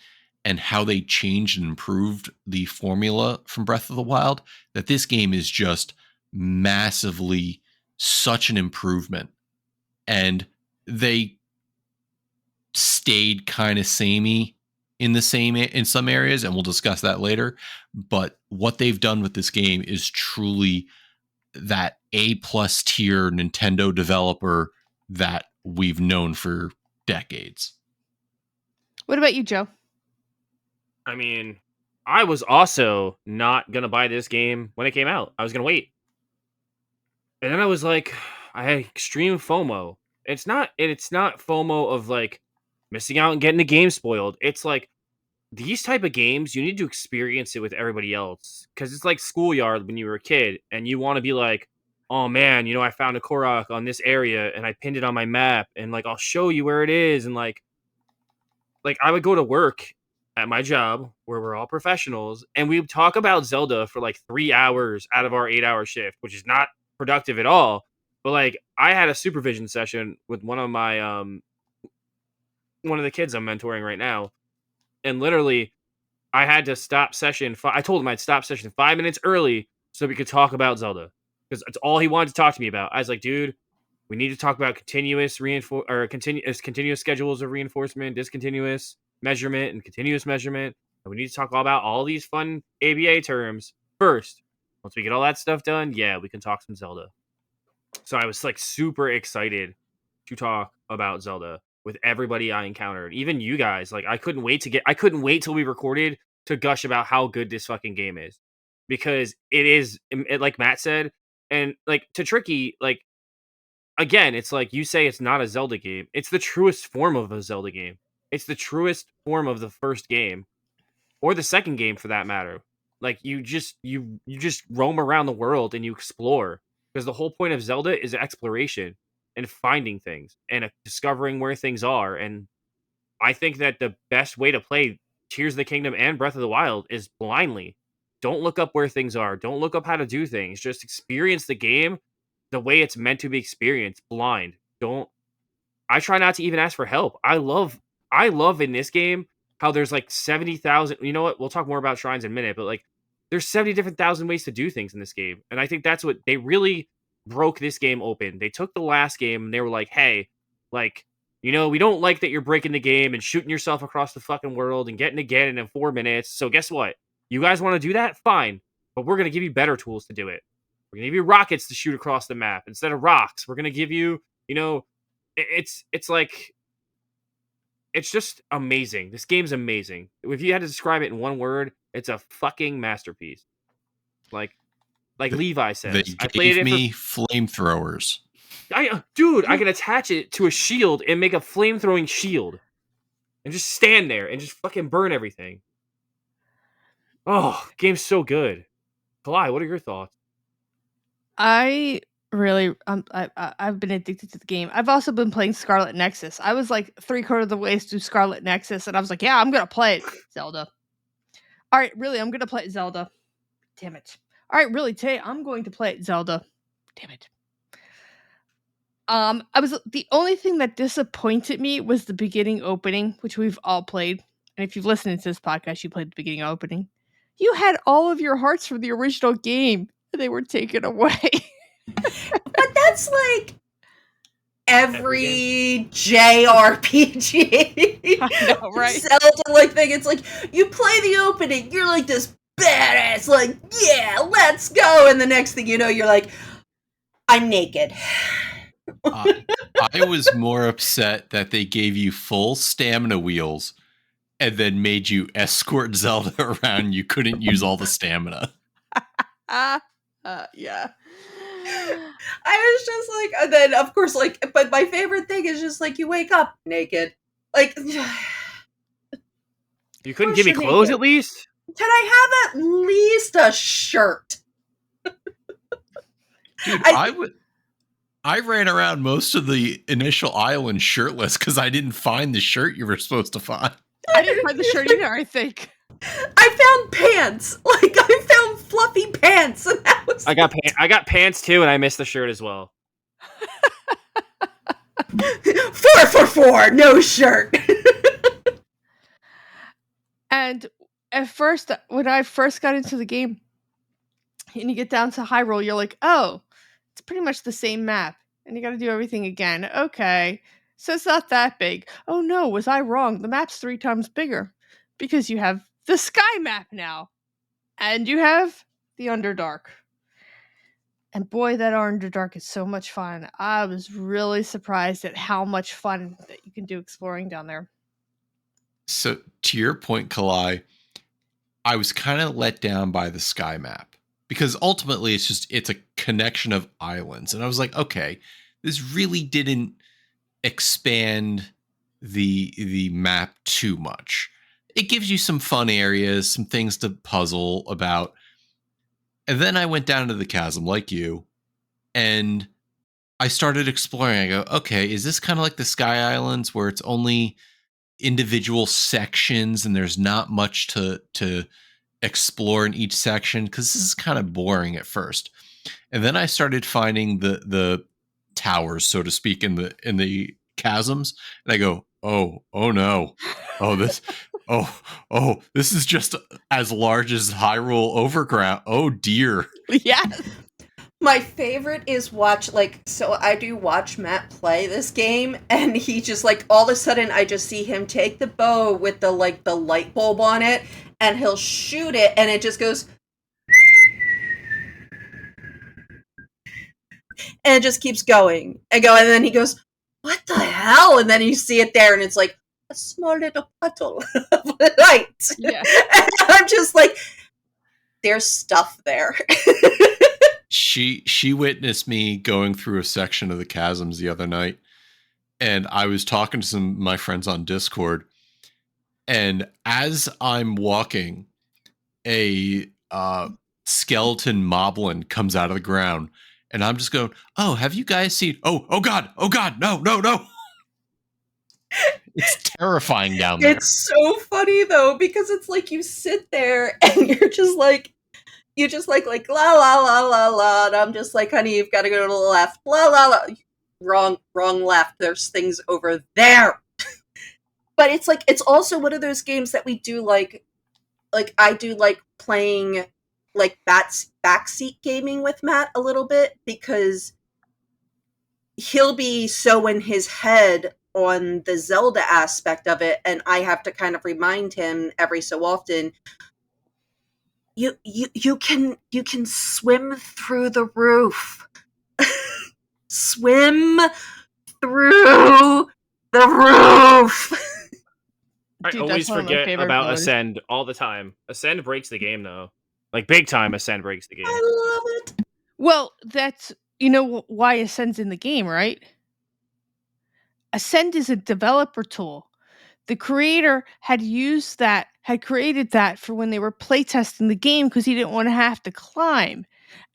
Speaker 3: and how they changed and improved the formula from Breath of the Wild that this game is just massively such an improvement. And they stayed kind of samey in some areas, and we'll discuss that later. But what they've done with this game is truly that A+ tier Nintendo developer that we've known for decades.
Speaker 1: What about you, Joe?
Speaker 2: I mean, I was also not gonna buy this game when it came out. I was gonna wait. And then I was like, I had extreme FOMO. It's not FOMO of like missing out and getting the game spoiled. It's like these type of games, you need to experience it with everybody else. Cause it's like Schoolyard when you were a kid and you want to be like, oh man, I found a Korok on this area and I pinned it on my map and like I'll show you where it is. And like I would go to work at my job where we're all professionals and we would talk about Zelda for like 3 hours out of our 8-hour shift, which is not productive at all. But like I had a supervision session with one of the kids I'm mentoring right now, and literally I had to stop session. I told him I'd stop session 5 minutes early so we could talk about Zelda because it's all he wanted to talk to me about. I was like, dude, we need to talk about continuous schedules of reinforcement, discontinuous measurement, and continuous measurement. And we need to talk all about all these fun ABA terms first. Once we get all that stuff done, yeah, we can talk some Zelda. So I was like super excited to talk about Zelda with everybody I encountered, even you guys. Like I couldn't wait till we recorded to gush about how good this fucking game is, because like Matt said, and like to Tricky, like again, it's like you say it's not a Zelda game. It's the truest form of a Zelda game. It's the truest form of the first game, or the second game for that matter. Like you just roam around the world and you explore, because the whole point of Zelda is exploration and finding things and discovering where things are. And I think that the best way to play Tears of the Kingdom and Breath of the Wild is blindly. Don't look up where things are. Don't look up how to do things. Just experience the game the way it's meant to be experienced, blind. I try not to even ask for help. I love in this game how there's like 70,000. You know what? We'll talk more about shrines in a minute, but like there's 70 different thousand ways to do things in this game. And I think that's what they really broke this game open. They took the last game and they were like, hey, like, we don't like that you're breaking the game and shooting yourself across the fucking world and getting again in 4 minutes. So guess what? You guys want to do that? Fine. But we're going to give you better tools to do it. We're going to give you rockets to shoot across the map instead of rocks. We're going to give you, it's like, it's just amazing. This game's amazing. If you had to describe it in one word, it's a fucking masterpiece. Like Levi says,
Speaker 3: I played me flamethrowers.
Speaker 2: Dude, I can attach it to a shield and make a flame-throwing shield. And just stand there and just fucking burn everything. Oh, game's so good. Kalai, what are your thoughts?
Speaker 1: I really, I've been addicted to the game. I've also been playing Scarlet Nexus. I was like 3/4 of the way through Scarlet Nexus, and I was like, yeah, I'm gonna play it, Zelda. All right, really, I'm gonna play it, Zelda. Damn it. All right, really, today I'm going to play it, Zelda. Damn it. The only thing that disappointed me was the beginning opening, which we've all played. And if you've listened to this podcast, you played the beginning opening. You had all of your hearts from the original game, and they were taken away.
Speaker 4: But that's like every JRPG.
Speaker 1: I know, right?
Speaker 4: Zelda thing. It's like you play the opening, you're like this badass, like, yeah, let's go. And the next thing you know, you're like, I'm naked.
Speaker 3: I was more upset that they gave you full stamina wheels and then made you escort Zelda around. You couldn't use all the stamina.
Speaker 1: Yeah.
Speaker 4: I was just like, and then of course, like, but my favorite thing is just like you wake up naked. Like,
Speaker 2: you couldn't give me clothes at least?
Speaker 4: Can I have at least a shirt?
Speaker 3: Dude, I ran around most of the initial island shirtless because I didn't find the shirt you were supposed to find.
Speaker 1: I didn't find the shirt either, I think.
Speaker 4: I found pants. Like, I found fluffy pants. And that was
Speaker 2: I got pants too, and I missed the shirt as well.
Speaker 4: 4 for 4, no shirt.
Speaker 1: And at first, when I first got into the game, and you get down to Hyrule, you're like, oh, it's pretty much the same map, and you got to do everything again. Okay, so it's not that big. Oh no, was I wrong? The map's 3 times bigger because you have the sky map now, and you have the Underdark. And boy, that Underdark is so much fun. I was really surprised at how much fun that you can do exploring down there.
Speaker 3: So to your point, Kalai, I was kind of let down by the sky map because ultimately it's a connection of islands. And I was like, okay, this really didn't expand the map too much. It gives you some fun areas, some things to puzzle about. And then I went down to the chasm like you, and I started exploring. I go, okay, is this kind of like the Sky Islands where it's only individual sections and there's not much to explore in each section? Because this is kind of boring at first. And then I started finding the towers, so to speak, in the chasms, and I go, oh no, oh this, this is just as large as Hyrule Overground. Oh dear.
Speaker 1: Yes.
Speaker 4: My favorite is so I do watch Matt play this game, and he just all of a sudden I just see him take the bow with the light bulb on it, and he'll shoot it, and it just goes, and it just keeps going and going, and then he goes, what the hell? And then you see it there, and it's like a small little puddle of light.
Speaker 1: Yeah.
Speaker 4: And I'm just like, there's stuff there.
Speaker 3: She witnessed me going through a section of the chasms the other night, and I was talking to some of my friends on Discord, and as I'm walking, a skeleton moblin comes out of the ground, and I'm just going, oh, have you guys seen, oh god, no. It's terrifying down there.
Speaker 4: It's so funny though, because it's like you sit there and you're just like, la la la la la, and I'm just like, honey, you've got to go to the left, la la la, wrong left, there's things over there. But it's like, it's also one of those games that we do like I do like playing backseat gaming with Matt a little bit, because he'll be so in his head on the Zelda aspect of it, and I have to kind of remind him every so often, you can swim through the roof. Swim through the roof.
Speaker 2: I
Speaker 1: Dude,
Speaker 2: always
Speaker 1: that's one of my
Speaker 2: forget
Speaker 1: favorite
Speaker 2: about
Speaker 1: modes.
Speaker 2: Ascend all the time. Ascend breaks the game though. Like big time Ascend breaks the game.
Speaker 4: I love it.
Speaker 1: Well, that's why Ascend's in the game, right? Ascend is a developer tool. The creator had created that for when they were playtesting the game because he didn't want to have to climb.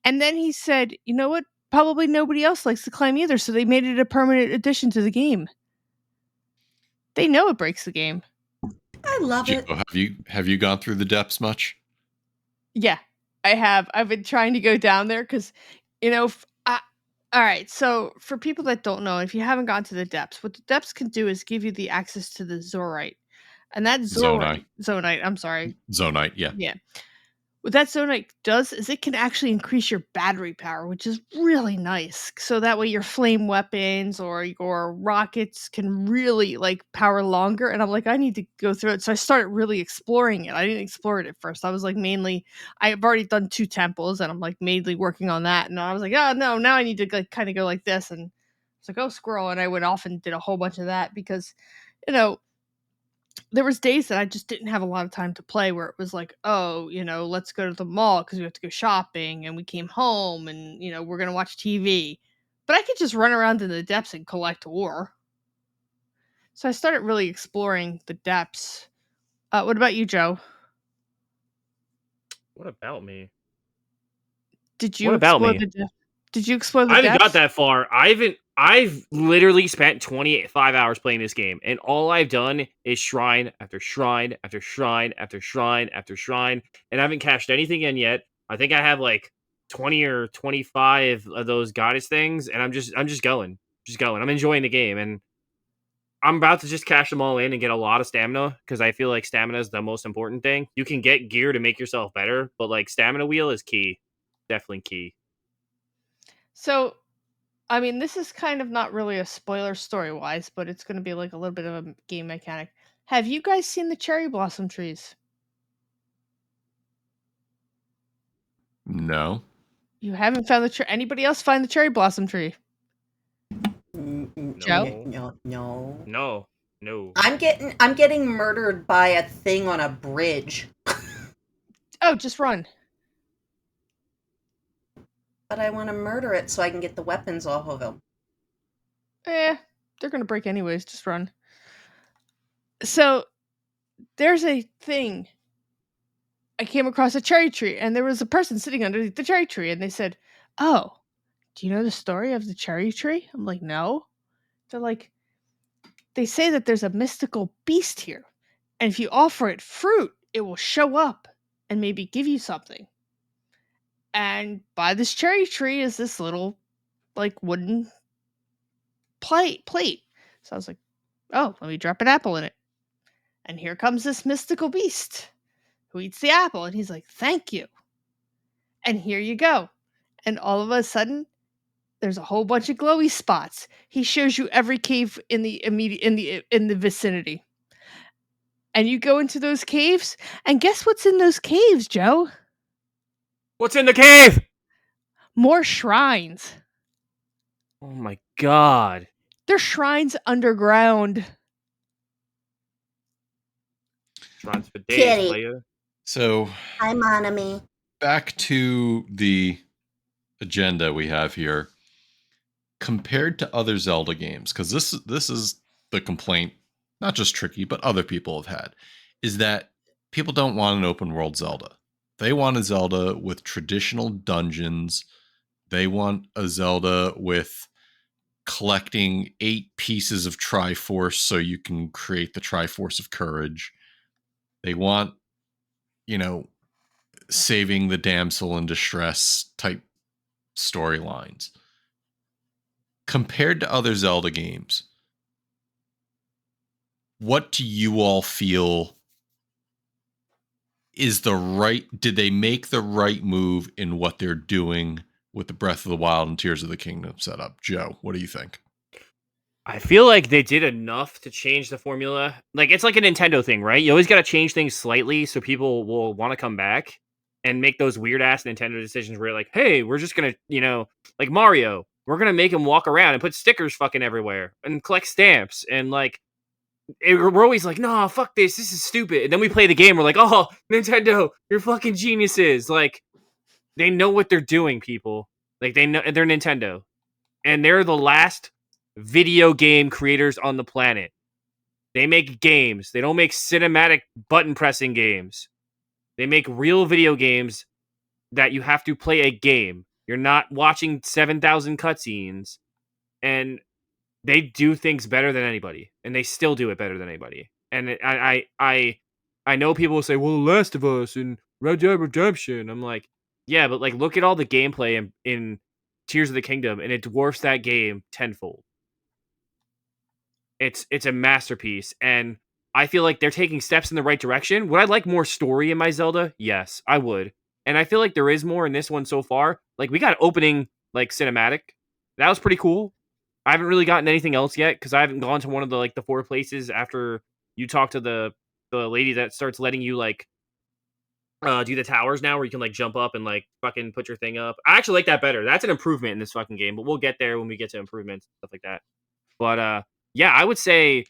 Speaker 1: And then he said, you know what? Probably nobody else likes to climb either, so they made it a permanent addition to the game. They know it breaks the game.
Speaker 4: I love it.
Speaker 3: Have you gone through the depths much?
Speaker 1: Yeah, I have. I've been trying to go down there because, all right, so for people that don't know, if you haven't gone to the depths, what the depths can do is give you the access to the Zorite. And that Zonite, I'm sorry.
Speaker 3: Zonite, yeah.
Speaker 1: Yeah. What that Zonite does is it can actually increase your battery power, which is really nice. So that way your flame weapons or your rockets can really power longer. And I'm like, I need to go through it. So I started really exploring it. I didn't explore it at first. I was like I've already done 2 temples and I'm mainly working on that. And I was like, oh no, now I need to kind of go like this. And it's like, oh, squirrel. And I went off and did a whole bunch of that because, there was days that I just didn't have a lot of time to play where it was like, oh, let's go to the mall because we have to go shopping, and we came home and, we're going to watch TV. But I could just run around in the depths and collect ore. So I started really exploring the depths. What about you, Joe?
Speaker 2: What about me?
Speaker 1: Did you
Speaker 2: What about
Speaker 1: explore
Speaker 2: me?
Speaker 1: the depths? Did you explore the
Speaker 2: I haven't
Speaker 1: depths?
Speaker 2: got that far. I've literally spent 25 hours playing this game, and all I've done is shrine after shrine after shrine after shrine after shrine, and I haven't cashed anything in yet. I think I have 20 or 25 of those goddess things, and I'm just going. just going. I'm enjoying the game, and I'm about to just cash them all in and get a lot of stamina because I feel like stamina is the most important thing. You can get gear to make yourself better, but like stamina wheel is key, definitely key.
Speaker 1: So, I mean, this is kind of not really a spoiler story wise, but it's going to be like a little bit of a game mechanic. Have you guys seen the cherry blossom trees?
Speaker 3: No.
Speaker 1: You haven't found the anybody else find the cherry blossom tree? Joe?
Speaker 4: No.
Speaker 2: No.
Speaker 4: I'm getting murdered by a thing on a bridge.
Speaker 1: Oh, just run.
Speaker 4: But I want to murder it so I can get the weapons off of him.
Speaker 1: They're going to break anyways. Just run. So, there's a thing. I came across a cherry tree, and there was a person sitting underneath the cherry tree, and they said, "Oh, do you know the story of the cherry tree?" I'm like, "No." They're like, "They say that there's a mystical beast here, and if you offer it fruit, it will show up and maybe give you something." And by this cherry tree is this little, like, wooden plate. So I was like, "Oh, let me drop an apple in it." And here comes this mystical beast who eats the apple, and he's like, "Thank you." And here you go. And all of a sudden, there's a whole bunch of glowy spots. He shows you every cave in the immediate in the vicinity. And you go into those caves, and guess what's in those caves, Joe?
Speaker 2: What's in the cave?
Speaker 1: More shrines.
Speaker 2: Oh my god.
Speaker 1: They're shrines underground.
Speaker 2: Shrines for days,
Speaker 4: Kitty.
Speaker 2: player.
Speaker 3: So
Speaker 4: Hi, Monami.
Speaker 3: back to the agenda we have here. Compared to other Zelda games, because this is the complaint, not just Tricky, but other people have had, is that people don't want an open world Zelda. They want a Zelda with traditional dungeons. They want a Zelda with collecting 8 pieces of Triforce so you can create the Triforce of Courage. They want, saving the damsel in distress type storylines. Compared to other Zelda games, what do you all feel is the right? Did they make the right move in what they're doing with the Breath of the Wild and Tears of the Kingdom setup? Joe, what do you think?
Speaker 2: I feel like they did enough to change the formula. Like, it's like a Nintendo thing, right? You always got to change things slightly so people will want to come back and make those weird ass Nintendo decisions where, like, hey, we're just going to, like Mario, we're going to make him walk around and put stickers fucking everywhere and collect stamps. And, like, we're always like, no, fuck this. This is stupid. And then we play the game. We're like, oh, Nintendo, you're fucking geniuses. Like, they know what they're doing, people. Like, they know they're Nintendo. And they're the last video game creators on the planet. They make games. They don't make cinematic button pressing games. They make real video games that you have to play a game. You're not watching 7,000 cutscenes. And they do things better than anybody. And they still do it better than anybody. And I know people will say, well, Last of Us and Red Dead Redemption. I'm like, yeah, but like look at all the gameplay in Tears of the Kingdom, and it dwarfs that game tenfold. It's a masterpiece, and I feel like they're taking steps in the right direction. Would I like more story in my Zelda? Yes, I would. And I feel like there is more in this one so far. Like we got opening like cinematic. That was pretty cool. I haven't really gotten anything else yet because I haven't gone to one of the 4 places after you talk to the lady that starts letting you like do the towers now where you can like jump up and like fucking put your thing up. I actually like that better. That's an improvement in this fucking game, but we'll get there when we get to improvements and stuff like that. But yeah, I would say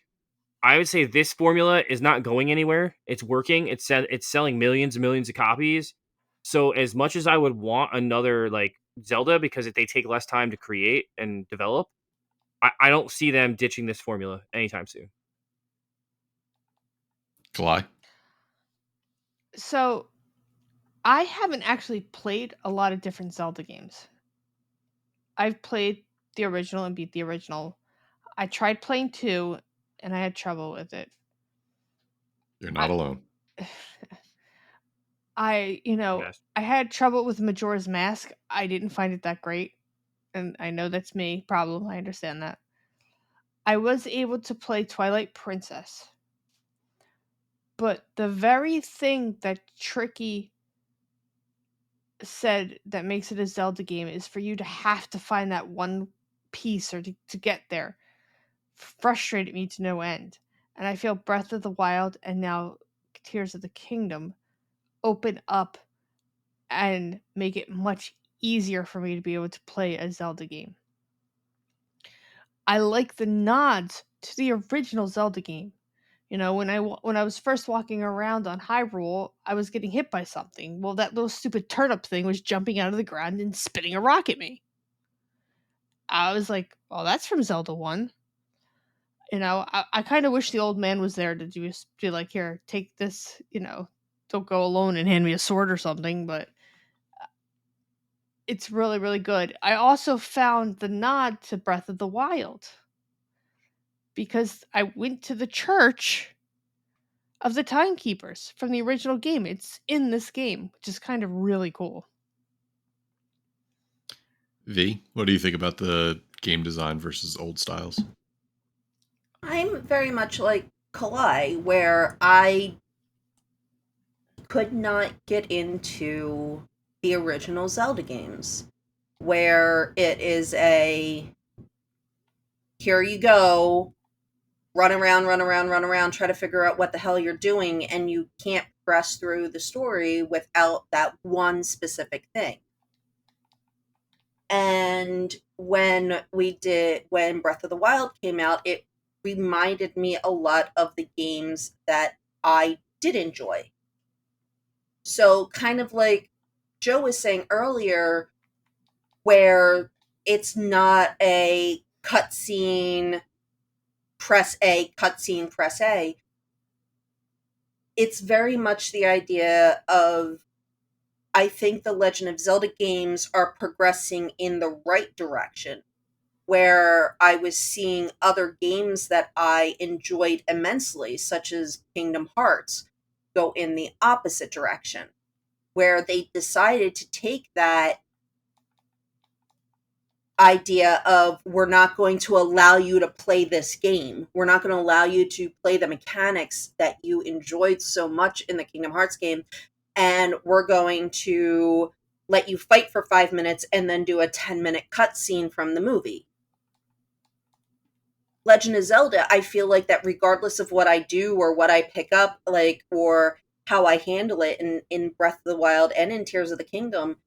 Speaker 2: this formula is not going anywhere. It's working. It's selling millions and millions of copies. So as much as I would want another like Zelda because they take less time to create and develop, I don't see them ditching this formula anytime soon.
Speaker 3: Kalai?
Speaker 1: So, I haven't actually played a lot of different Zelda games. I've played the original and beat the original. I tried playing 2 and I had trouble with it.
Speaker 3: You're not alone.
Speaker 1: I
Speaker 2: Yes.
Speaker 1: I had trouble with Majora's Mask. I didn't find it that great. and I know that's me, problem, I understand that. I was able to play Twilight Princess. But the very thing that Tricky said that makes it a Zelda game is for you to have to find that one piece or to get there. Frustrated me to no end. And I feel Breath of the Wild and now Tears of the Kingdom open up and make it much easier for me to be able to play a Zelda game. I like the nods to the original Zelda game. You know, when I was first walking around on Hyrule, I was getting hit by something. Well, that little stupid turnip thing was jumping out of the ground and spitting a rock at me. I was like, "Oh, that's from Zelda 1." You know, I kind of wish the old man was there to just be like, "Here, take this, you know, don't go alone and hand me a sword or something," but it's really, really good. I also found the nod to Breath of the Wild because I went to the church of the timekeepers from the original game. It's in this game, which is kind of really cool.
Speaker 3: V, what do you think about the game design versus old styles?
Speaker 4: I'm very much like Kalai, where I could not get into the original Zelda games, where it is a here you go, run around, run around, run around, try to figure out what the hell you're doing, and you can't progress through the story without that one specific thing. And when Breath of the Wild came out, it reminded me a lot of the games that I did enjoy. So, kind of like Joe was saying earlier, where it's not a cutscene, press A, cutscene, press A. It's very much the idea of, I think the Legend of Zelda games are progressing in the right direction, where I was seeing other games that I enjoyed immensely, such as Kingdom Hearts, go in the opposite direction, where they decided to take that idea of, we're not going to allow you to play this game. We're not going to allow you to play the mechanics that you enjoyed so much in the Kingdom Hearts game, and we're going to let you fight for 5 minutes and then do a 10-minute cutscene from the movie. Legend of Zelda, I feel like that regardless of what I do or what I pick up, like, or how I handle it in Breath of the Wild and in Tears of the Kingdom,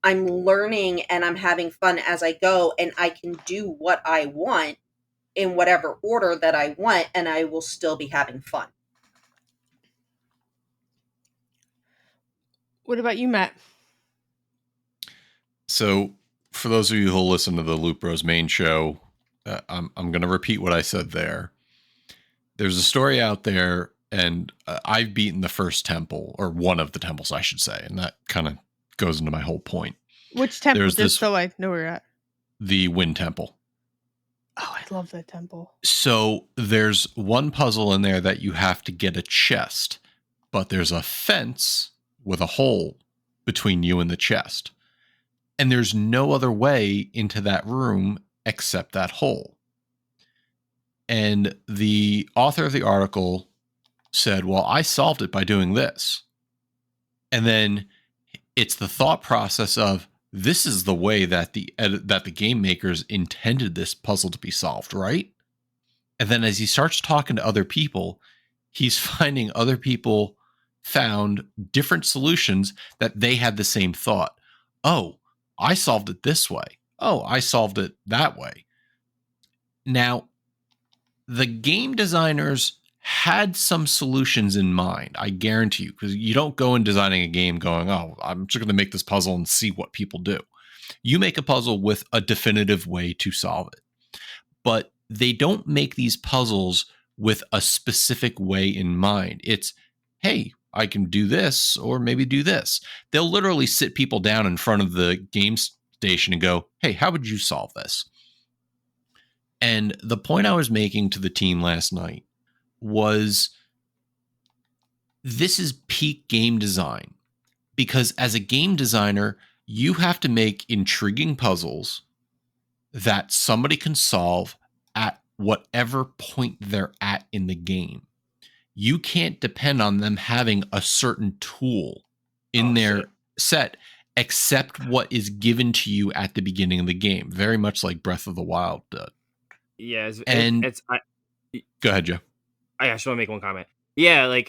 Speaker 4: I'm learning and I'm having fun as I go, and I can do what I want in whatever order that I want, and I will still be having fun.
Speaker 1: What about you, Matt?
Speaker 3: So, for those of you who listen to the Loop Bros main show, I'm going to repeat what I said there. There's a story out there, and I've beaten the first temple, or one of the temples, I should say, and that kind of goes into my whole point.
Speaker 1: Which temple? Just so I know where you're at.
Speaker 3: The Wind Temple.
Speaker 1: Oh, I love that temple.
Speaker 3: So there's one puzzle in there that you have to get a chest, but there's a fence with a hole between you and the chest. And there's no other way into that room except that hole. And the author of the article said, well, I solved it by doing this. And then it's the thought process of, this is the way that the game makers intended this puzzle to be solved, right? And then as he starts talking to other people, he's finding other people found different solutions that they had the same thought. Oh, I solved it this way. Oh, I solved it that way. Now, the game designers had some solutions in mind, I guarantee you, because you don't go in designing a game going, oh, I'm just going to make this puzzle and see what people do. You make a puzzle with a definitive way to solve it. But they don't make these puzzles with a specific way in mind. It's, hey, I can do this or maybe do this. They'll literally sit people down in front of the game station and go, hey, how would you solve this? And the point I was making to the team last night was, this is peak game design, because as a game designer, You have to make intriguing puzzles that somebody can solve at whatever point they're at in the game. You can't depend on them having a certain tool in their set except what is given to you at the beginning of the game, very much like Breath of the Wild did.
Speaker 2: Yeah,
Speaker 3: Go ahead, Joe.
Speaker 2: I just want to make one comment. Yeah,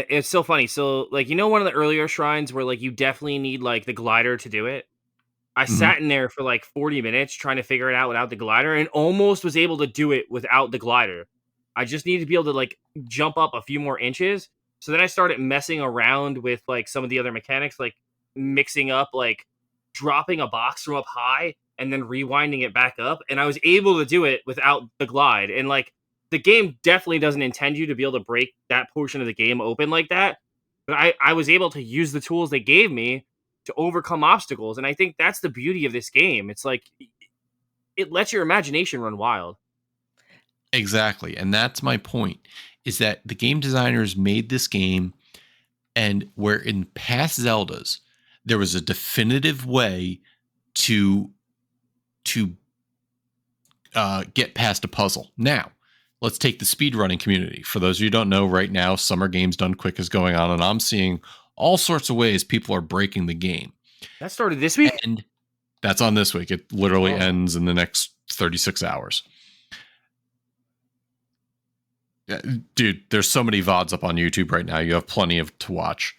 Speaker 2: it's so funny. So, like, one of the earlier shrines where, like, you definitely need, like, the glider to do it. I sat in there for, like, 40 minutes trying to figure it out without the glider and almost was able to do it without the glider. I just needed to be able to, like, jump up a few more inches. So then I started messing around with, like, some of the other mechanics, like, mixing up, like, dropping a box from up high and then rewinding it back up. And I was able to do it without the glide. And, like, the game definitely doesn't intend you to be able to break that portion of the game open like that. But I was able to use the tools they gave me to overcome obstacles. And I think that's the beauty of this game. It's like it lets your imagination run wild.
Speaker 3: Exactly. And that's my point, is that the game designers made this game, and where in past Zeldas, there was a definitive way to get past a puzzle. Now, let's take the speedrunning community. For those of you who don't know, right now, Summer Games Done Quick is going on, and I'm seeing all sorts of ways people are breaking the game.
Speaker 2: That started this week?
Speaker 3: And that's on this week. It literally ends in the next 36 hours. Dude, there's so many VODs up on YouTube right now. You have plenty to watch.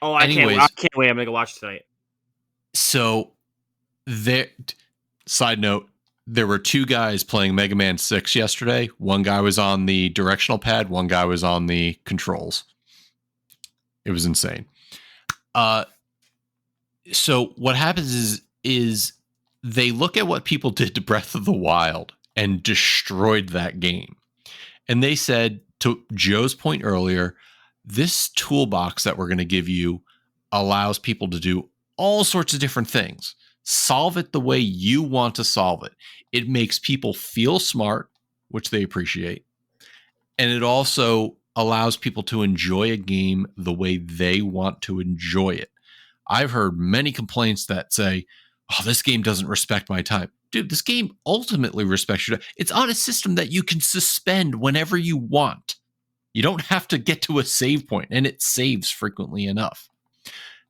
Speaker 2: Oh, I can't wait. I'm going to go watch tonight.
Speaker 3: So, side note, there were two guys playing Mega Man 6 yesterday. One guy was on the directional pad. One guy was on the controls. It was insane. So what happens is they look at what people did to Breath of the Wild and destroyed that game. And they said, to Joe's point earlier, this toolbox that we're going to give you allows people to do all sorts of different things. Solve it the way you want to solve it. It makes people feel smart, which they appreciate. And it also allows people to enjoy a game the way they want to enjoy it. I've heard many complaints that say, oh, this game doesn't respect my time. Dude, this game ultimately respects your time. It's on a system that you can suspend whenever you want. You don't have to get to a save point, and it saves frequently enough.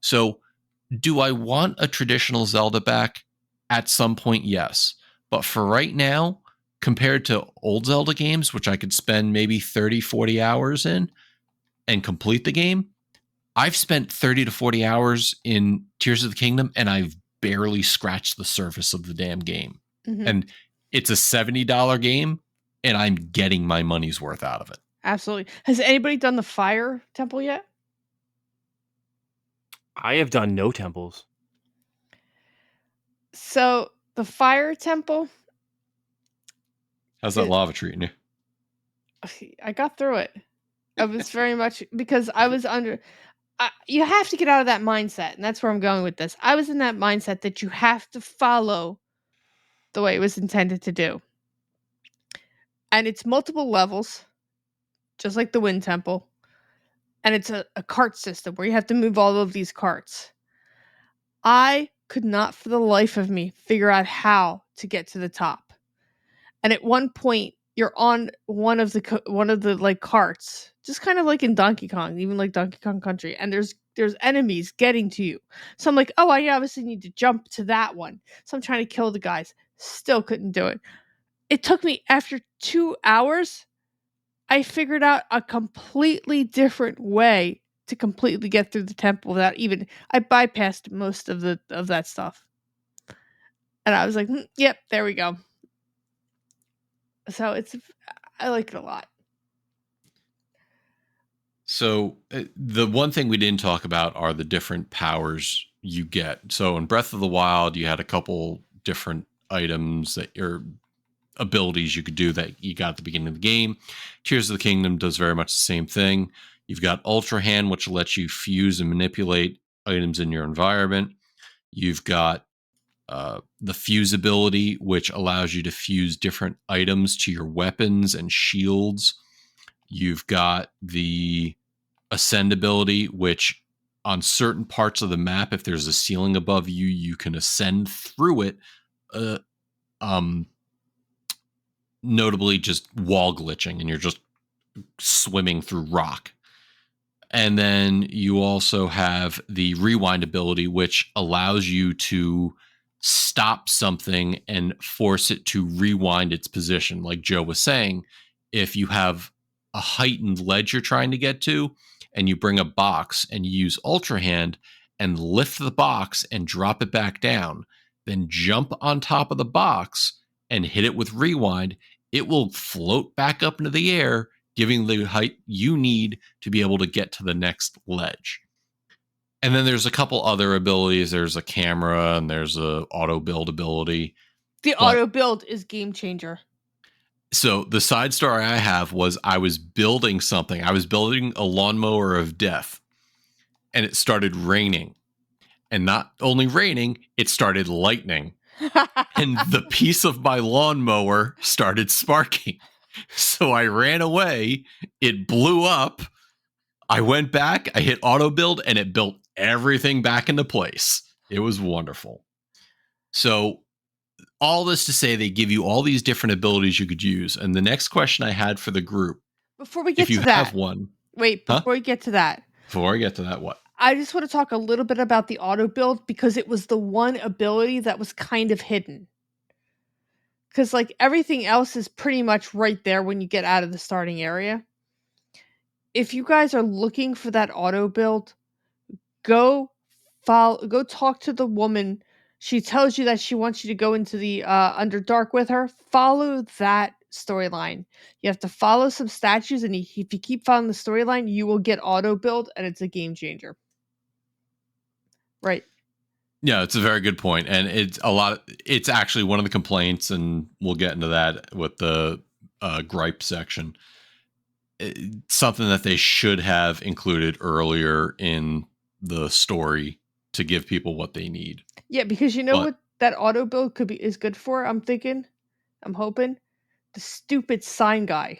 Speaker 3: So, do I want a traditional Zelda back? At some point, yes. But for right now, compared to old Zelda games, which I could spend maybe 30, 40 hours in and complete the game, I've spent 30 to 40 hours in Tears of the Kingdom, and I've barely scratched the surface of the damn game. Mm-hmm. And it's a $70 game, and I'm getting my money's worth out of it.
Speaker 1: Absolutely. Has anybody done the Fire Temple yet?
Speaker 2: I have done no temples.
Speaker 1: So the Fire Temple.
Speaker 3: How's that lava treating you?
Speaker 1: I got through it. I was very much, because I was under. You have to get out of that mindset, and that's where I'm going with this. I was in that mindset that you have to follow the way it was intended to do. And it's multiple levels, just like the Wind Temple. And it's a cart system where you have to move all of these carts. I could not for the life of me figure out how to get to the top. And at one point, you're on one of the like carts, just kind of like in Donkey Kong, even like Donkey Kong Country, and there's enemies getting to you. So I'm like, oh, I obviously need to jump to that one. So I'm trying to kill the guys. Still couldn't do it. It took me, after 2 hours, I figured out a completely different way to completely get through the temple without even, I bypassed most of that stuff. And I was like, yep, there we go. So I like it a lot.
Speaker 3: So the one thing we didn't talk about are the different powers you get. So in Breath of the Wild, you had a couple different items that your abilities you could do that you got at the beginning of the game. Tears of the Kingdom does very much the same thing. You've got Ultra Hand, which lets you fuse and manipulate items in your environment. You've got the fuse ability, which allows you to fuse different items to your weapons and shields. You've got the Ascend ability, which on certain parts of the map, if there's a ceiling above you, you can ascend through it. Notably, just wall glitching, and you're just swimming through rock. And then you also have the rewind ability, which allows you to stop something and force it to rewind its position. Like Joe was saying, if you have a heightened ledge you're trying to get to, and you bring a box and you use Ultra Hand and lift the box and drop it back down, then jump on top of the box and hit it with rewind, it will float back up into the air, giving the height you need to be able to get to the next ledge. And then there's a couple other abilities. There's a camera and there's a auto build ability.
Speaker 1: The auto build is game changer.
Speaker 3: So the side story I have was I was building something. I was building a lawnmower of death, and it started raining. And not only raining, it started lightning. And the piece of my lawnmower started sparking. So I ran away. It blew up. I went back. I hit auto build, and it built everything back into place. It was wonderful. So all this to say, they give you all these different abilities you could use. And the next question I had for the group,
Speaker 1: Before we get
Speaker 3: if you
Speaker 1: to that,
Speaker 3: have one,
Speaker 1: wait, before we get to that,
Speaker 3: before I get to that, what?
Speaker 1: I just want to talk a little bit about the auto build because it was the one ability that was kind of hidden. Because like everything else is pretty much right there when you get out of the starting area. If you guys are looking for that auto build, go talk to the woman. She tells you that she wants you to go into the Underdark with her. Follow that storyline. You have to follow some statues, and if you keep following the storyline, you will get auto build, and it's a game changer. Right.
Speaker 3: Yeah, it's a very good point. And it's actually one of the complaints, and we'll get into that with the gripe section. It's something that they should have included earlier in the story to give people what they need.
Speaker 1: Yeah, because you know what that auto build is good for? I'm hoping the stupid sign guy.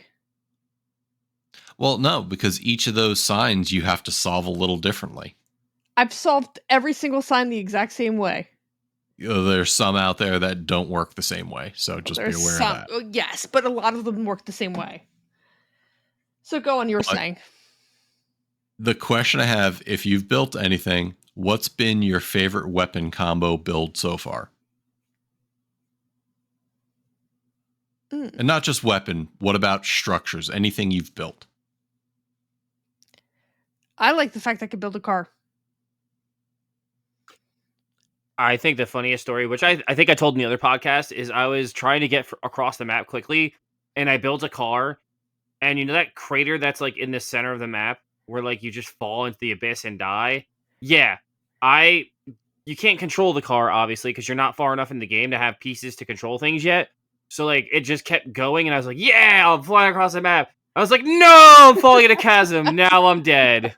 Speaker 3: Well, no, because each of those signs you have to solve a little differently.
Speaker 1: I've solved every single sign the exact same way.
Speaker 3: There's some out there that don't work the same way, so just be aware of that.
Speaker 1: Yes, but a lot of them work the same way. So go on, you were saying.
Speaker 3: The question I have, if you've built anything, what's been your favorite weapon combo build so far? And not just weapon, what about structures? Anything you've built?
Speaker 1: I like the fact I could build a car.
Speaker 2: I think the funniest story, which I think I told in the other podcast, is I was trying to get across the map quickly, and I built a car, and you know that crater that's like in the center of the map where like you just fall into the abyss and die? Yeah. You can't control the car, obviously, because you're not far enough in the game to have pieces to control things yet. So like it just kept going, and I was like, yeah, I'm flying across the map. I was like, no, I'm falling in a chasm. Now I'm dead.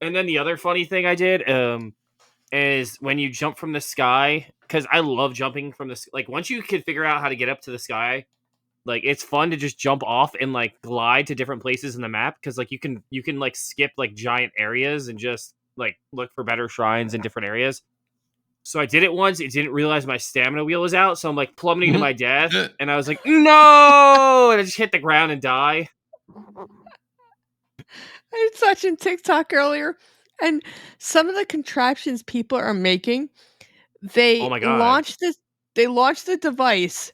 Speaker 2: And then the other funny thing I did, is when you jump from the sky, because I love jumping from the like once you can figure out how to get up to the sky, like it's fun to just jump off and like glide to different places in the map, because like you can like skip like giant areas and just like look for better shrines in different areas. So I did it once. It didn't realize my stamina wheel was out, so I'm like plummeting to my death, and I was like, no, and I just hit the ground and die.
Speaker 1: I was watching TikTok earlier, and some of the contraptions people are making, they launch the device,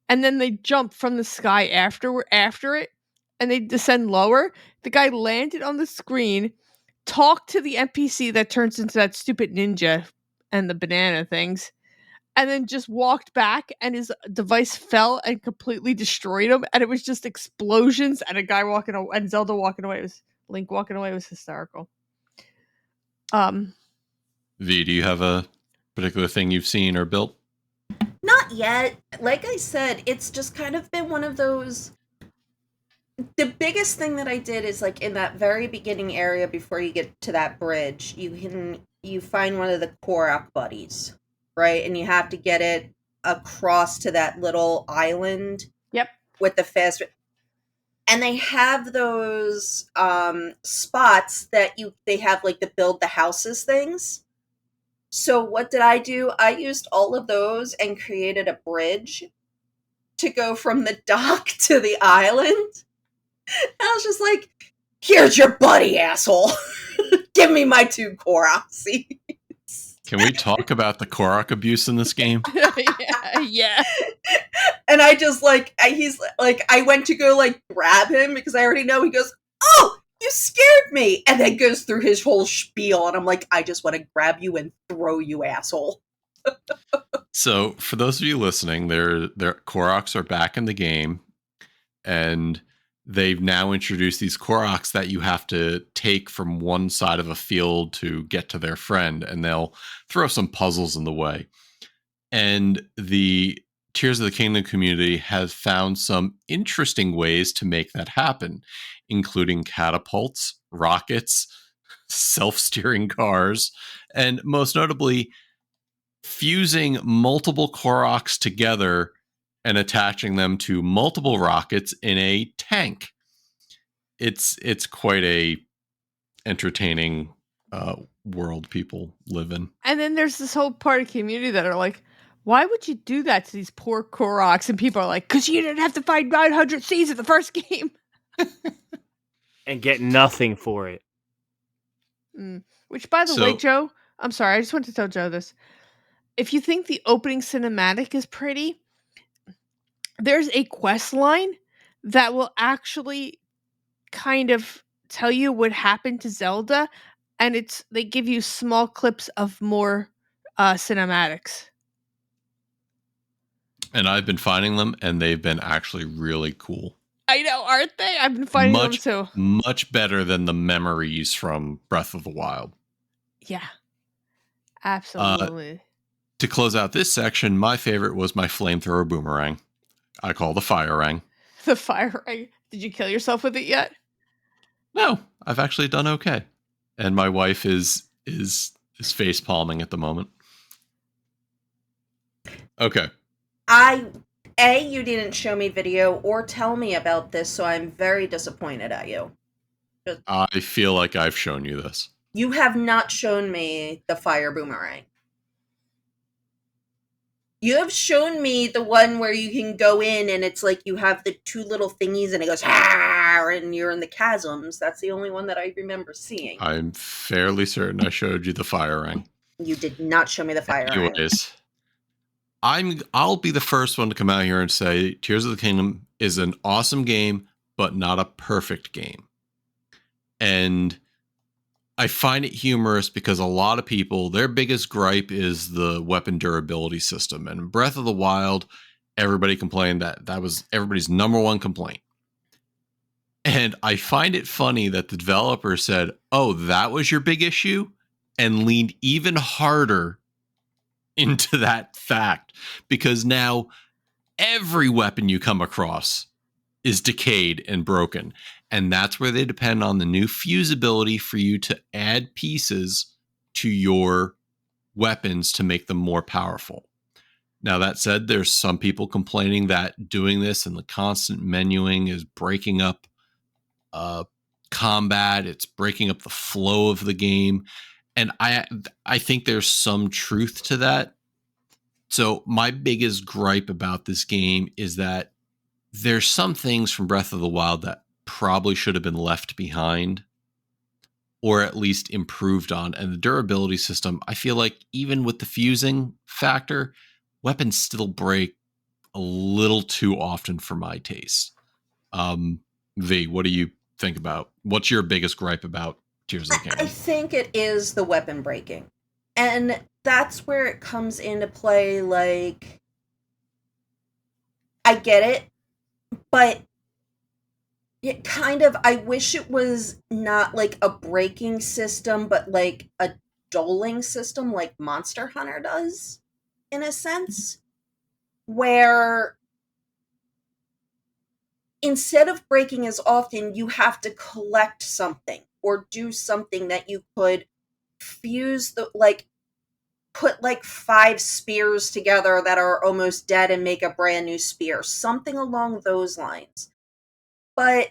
Speaker 1: and then they jump from the sky after it, and they descend lower. The guy landed on the screen, talked to the NPC that turns into that stupid ninja and the banana things, and then just walked back, and his device fell and completely destroyed him, and it was just explosions and a guy walking away, and Zelda walking away. It was Link walking away. Was hysterical.
Speaker 3: V, do you have a particular thing you've seen or built?
Speaker 4: Not yet. Like I said, it's just kind of been one of those. The biggest thing that I did is like in that very beginning area before you get to that bridge, you find one of the Korok buddies, right? And you have to get it across to that little island.
Speaker 1: Yep.
Speaker 4: With the fast. And they have those spots that they have like the build the houses things. So what did I do? I used all of those and created a bridge to go from the dock to the island. And I was just like, here's your buddy, asshole. Give me my 2 Korok seeds.
Speaker 3: Can we talk about the Korok abuse in this game?
Speaker 1: Yeah.
Speaker 4: And I just he's like, I went to go like grab him because I already know. He goes, oh, you scared me. And then goes through his whole spiel. And I'm like, I just want to grab you and throw you, asshole.
Speaker 3: So for those of you listening, their Koroks are back in the game, and they've now introduced these Koroks that you have to take from one side of a field to get to their friend, and they'll throw some puzzles in the way. And the Tears of the Kingdom community has found some interesting ways to make that happen, including catapults, rockets, self-steering cars, and most notably, fusing multiple Koroks together and attaching them to multiple rockets in a tank. It's quite a entertaining world people live in.
Speaker 1: And then there's this whole part of community that are like, why would you do that to these poor Koroks? And people are like, because you didn't have to find 900 Cs at the first game.
Speaker 2: And get nothing for it.
Speaker 1: Which, by the way, Joe, I'm sorry, I just want to tell Joe this. If you think the opening cinematic is pretty, there's a quest line that will actually kind of tell you what happened to Zelda, and they give you small clips of more cinematics.
Speaker 3: And I've been finding them, and they've been actually really cool.
Speaker 1: I know, aren't they? I've been finding them too.
Speaker 3: Much better than the memories from Breath of the Wild.
Speaker 1: Yeah, absolutely.
Speaker 3: To close out this section, my favorite was my flamethrower boomerang. I call the fire rang.
Speaker 1: The fire rang. Did you kill yourself with it yet?
Speaker 3: No, I've actually done okay. And my wife is face palming at the moment. Okay.
Speaker 4: You didn't show me video or tell me about this, so I'm very disappointed at you.
Speaker 3: I feel like I've shown you this.
Speaker 4: You have not shown me the fire boomerang. You have shown me the one where you can go in and it's like you have the 2 little thingies and it goes, and you're in the chasms. That's the only one that I remember seeing.
Speaker 3: I'm fairly certain I showed you the fire ring.
Speaker 4: You did not show me the fire ring.
Speaker 3: Anyways, I'll be the first one to come out here and say Tears of the Kingdom is an awesome game, but not a perfect game. And I find it humorous because a lot of people, their biggest gripe is the weapon durability system. And Breath of the Wild, everybody complained that was everybody's number one complaint. And I find it funny that the developer said, oh, that was your big issue, and leaned even harder into that fact, because now every weapon you come across is decayed and broken. And that's where they depend on the new fusibility for you to add pieces to your weapons to make them more powerful. Now, that said, there's some people complaining that doing this and the constant menuing is breaking up combat. It's breaking up the flow of the game. And I think there's some truth to that. So my biggest gripe about this game is that there's some things from Breath of the Wild that probably should have been left behind or at least improved on. And the durability system, I feel like even with the fusing factor, weapons still break a little too often for my taste. V, what do you think about? What's your biggest gripe about Tears of the Kingdom?
Speaker 4: I think it is the weapon breaking. And that's where it comes into play. Like, I get it, but it kind of, I wish it was not like a breaking system, but like a doling system like Monster Hunter does, in a sense, where instead of breaking as often, you have to collect something or do something that you could fuse put like 5 spears together that are almost dead and make a brand new spear. Something along those lines. But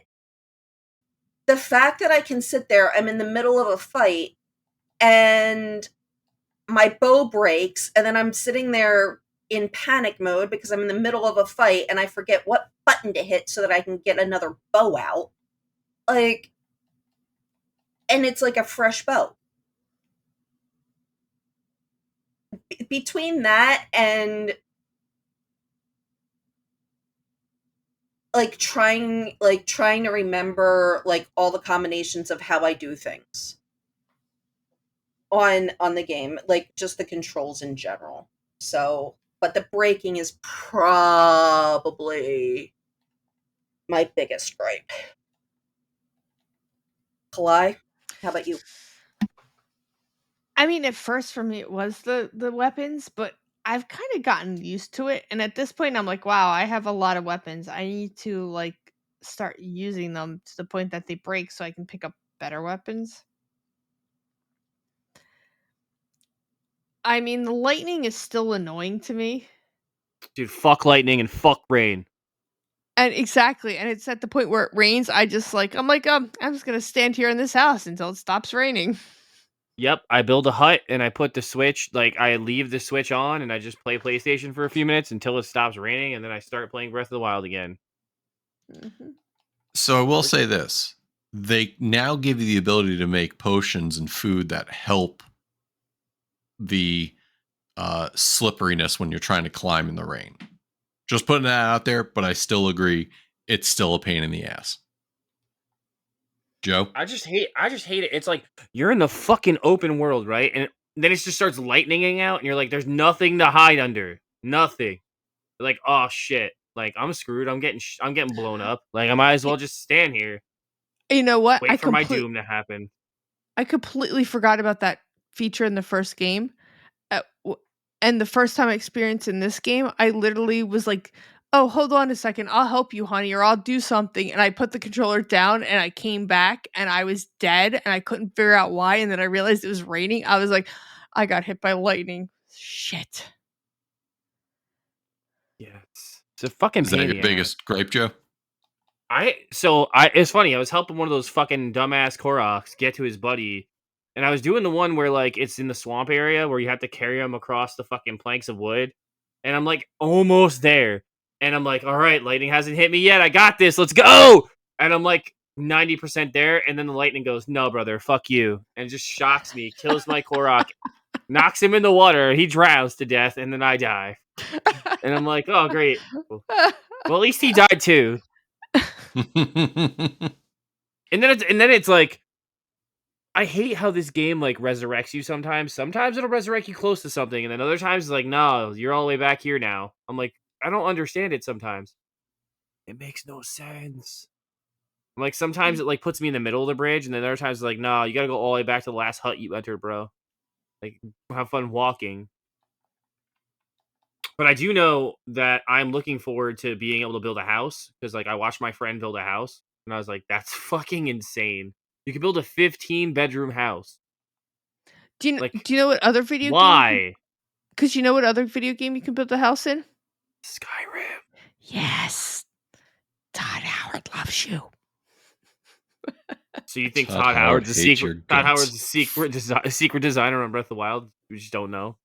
Speaker 4: the fact that I can sit there, I'm in the middle of a fight, and my bow breaks, and then I'm sitting there in panic mode because I'm in the middle of a fight and I forget what button to hit so that I can get another bow out. Like, and it's like a fresh bow. Between that and trying to remember like all the combinations of how I do things on the game, like just the controls in general. So, but the breaking is probably my biggest gripe. Kalai, how about you?
Speaker 1: I mean, at first for me it was the weapons, but I've kind of gotten used to it, and at this point I'm like, wow, I have a lot of weapons. I need to like start using them to the point that they break so I can pick up better weapons. I mean, the lightning is still annoying to me.
Speaker 2: Dude, fuck lightning and fuck rain.
Speaker 1: And exactly, and it's at the point where it rains, I'm just gonna stand here in this house until it stops raining.
Speaker 2: Yep, I build a hut and I put the switch, like I leave the switch on and I just play PlayStation for a few minutes until it stops raining and then I start playing Breath of the Wild again.
Speaker 1: Mm-hmm.
Speaker 3: So I will say this. They now give you the ability to make potions and food that help the slipperiness when you're trying to climb in the rain. Just putting that out there, but I still agree it's still a pain in the ass. Joe?
Speaker 2: I just hate it. It's like you're in the fucking open world, right? And then it just starts lightninging out and you're like there's nothing to hide under. Nothing. You're like, "Oh shit. Like I'm screwed. I'm getting blown up. Like I might as well just stand here,
Speaker 1: You know what?
Speaker 2: wait for my doom to happen."
Speaker 1: I completely forgot about that feature in the first game. And the first time I experienced in this game, I literally was like, "Oh, hold on a second. I'll help you, honey, or I'll do something." And I put the controller down and I came back and I was dead and I couldn't figure out why. And then I realized it was raining. I was like, I got hit by lightning. Shit.
Speaker 2: Yeah. It's a fucking
Speaker 3: Is that
Speaker 2: pain in
Speaker 3: your
Speaker 2: the ass.
Speaker 3: biggest gripe, Joe?
Speaker 2: It's funny. I was helping one of those fucking dumbass Koroks get to his buddy, and I was doing the one where like it's in the swamp area where you have to carry him across the fucking planks of wood, and I'm like almost there, and I'm like, all right, lightning hasn't hit me yet. I got this. Let's go. And I'm like 90% there, and then the lightning goes, no, brother, fuck you, and just shocks me, kills my Korok, knocks him in the water. He drowns to death, and then I die. And I'm like, oh great. Well, at least he died too. And then it's like I hate how this game like resurrects you sometimes. Sometimes it'll resurrect you close to something, and then other times it's like, no, you're all the way back here now. I'm like, I don't understand it sometimes. It makes no sense. I'm like, sometimes it like puts me in the middle of the bridge, and then other times it's like, no, you gotta go all the way back to the last hut you entered, bro. Like, have fun walking. But I do know that I'm looking forward to being able to build a house because like I watched my friend build a house and I was like, that's fucking insane. You can build a 15-bedroom house.
Speaker 1: Do you
Speaker 2: Like,
Speaker 1: know what other video game?
Speaker 2: why?
Speaker 1: Because you know what other video game you can build a house in?
Speaker 2: Skyrim.
Speaker 1: Yes. Todd Howard loves you.
Speaker 2: So you think
Speaker 3: Todd
Speaker 2: Todd
Speaker 3: Howard
Speaker 2: Howard's a
Speaker 3: hates your
Speaker 2: secret? Todd
Speaker 3: guts.
Speaker 2: Howard's a secret designer on Breath of the Wild. We just don't know.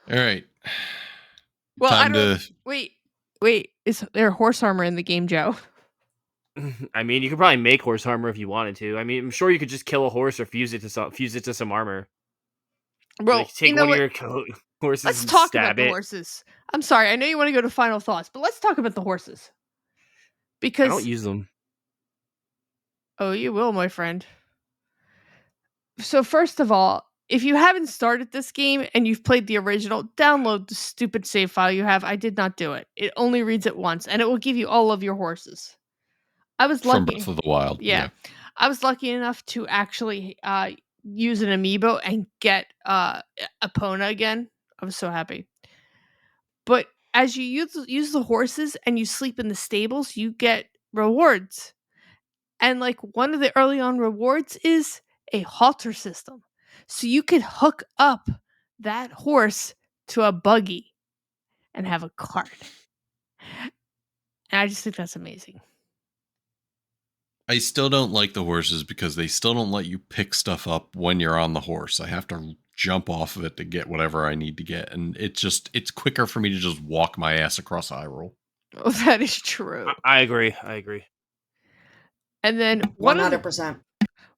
Speaker 3: All right.
Speaker 1: Well, I
Speaker 3: Time
Speaker 1: don't.
Speaker 3: to.
Speaker 1: Wait. Is there horse armor in the game, Joe?
Speaker 2: I mean, you could probably make horse armor if you wanted to. I mean, I'm sure you could just kill a horse or fuse it to some armor.
Speaker 1: Well,
Speaker 2: Like take
Speaker 1: you know
Speaker 2: one
Speaker 1: what?
Speaker 2: of your horses
Speaker 1: Let's
Speaker 2: and
Speaker 1: talk about
Speaker 2: stab
Speaker 1: the
Speaker 2: it.
Speaker 1: horses. I'm sorry. I know you want to go to final thoughts, but let's talk about the horses.
Speaker 2: I
Speaker 1: Because
Speaker 2: don't use them.
Speaker 1: oh, you will, my friend. So first of all, if you haven't started this game and you've played the original, download the stupid save file you have. I did not do it. It only reads it once, and it will give you all of your horses. I was
Speaker 3: From
Speaker 1: lucky.
Speaker 3: Breath of the Wild.
Speaker 1: Yeah. I was lucky enough to actually use an amiibo and get Epona again. I was so happy. But as you use the horses and you sleep in the stables, you get rewards. And like one of the early on rewards is a halter system. So you could hook up that horse to a buggy and have a cart. And I just think that's amazing.
Speaker 3: I still don't like the horses because they still don't let you pick stuff up when you're on the horse. I have to jump off of it to get whatever I need to get. And it's quicker for me to just walk my ass across Hyrule.
Speaker 1: Oh, that is true.
Speaker 2: I agree. I agree.
Speaker 1: And then
Speaker 4: 100%.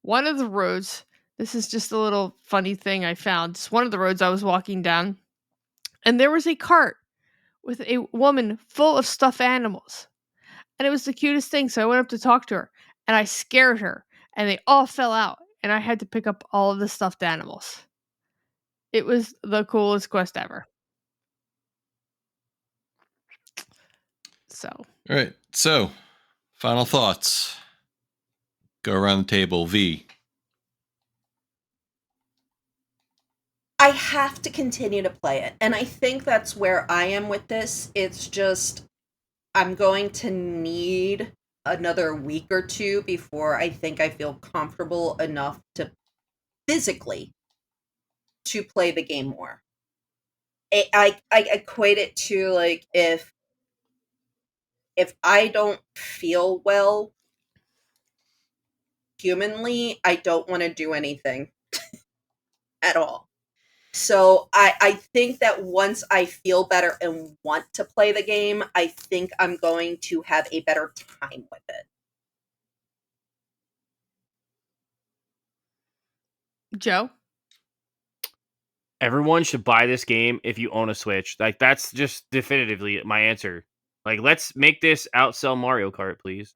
Speaker 1: one of the roads, this is just a little funny thing I found. It's one of the roads I was walking down, and there was a cart with a woman full of stuffed animals. And it was the cutest thing. So I went up to talk to her, and I scared her, and they all fell out, and I had to pick up all of the stuffed animals. It was the coolest quest ever. So,
Speaker 3: All right. So, final thoughts. Go around the table. V.
Speaker 4: I have to continue to play it. And I think that's where I am with this. It's just, I'm going to need another week or two before I think I feel comfortable enough to physically to play the game more. I equate it to like if I don't feel well humanly, I don't want to do anything at all. So I think that once I feel better and want to play the game, I think I'm going to have a better time with it.
Speaker 1: Joe?
Speaker 2: Everyone should buy this game if you own a Switch. Like, that's just definitively my answer. Like, let's make this outsell Mario Kart, please.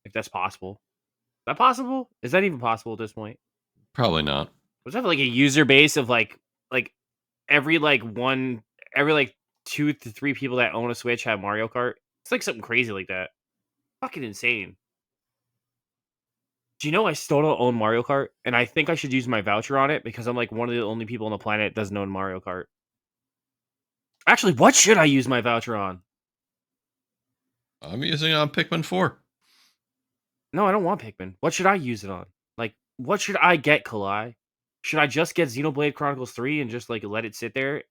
Speaker 2: If that's possible. Is that possible? Is that even possible at this point?
Speaker 3: Probably not.
Speaker 2: Was that like a user base of like every like 2 to 3 people that own a Switch have Mario Kart? It's like something crazy like that. Fucking insane. Do you know I still don't own Mario Kart? And I think I should use my voucher on it because I'm like one of the only people on the planet that doesn't own Mario Kart. Actually, what should I use my voucher on?
Speaker 3: I'm using it on Pikmin 4.
Speaker 2: No, I don't want Pikmin. What should I use it on? Like, what should I get, Kalai? Should I just get Xenoblade Chronicles 3 and just like let it sit there?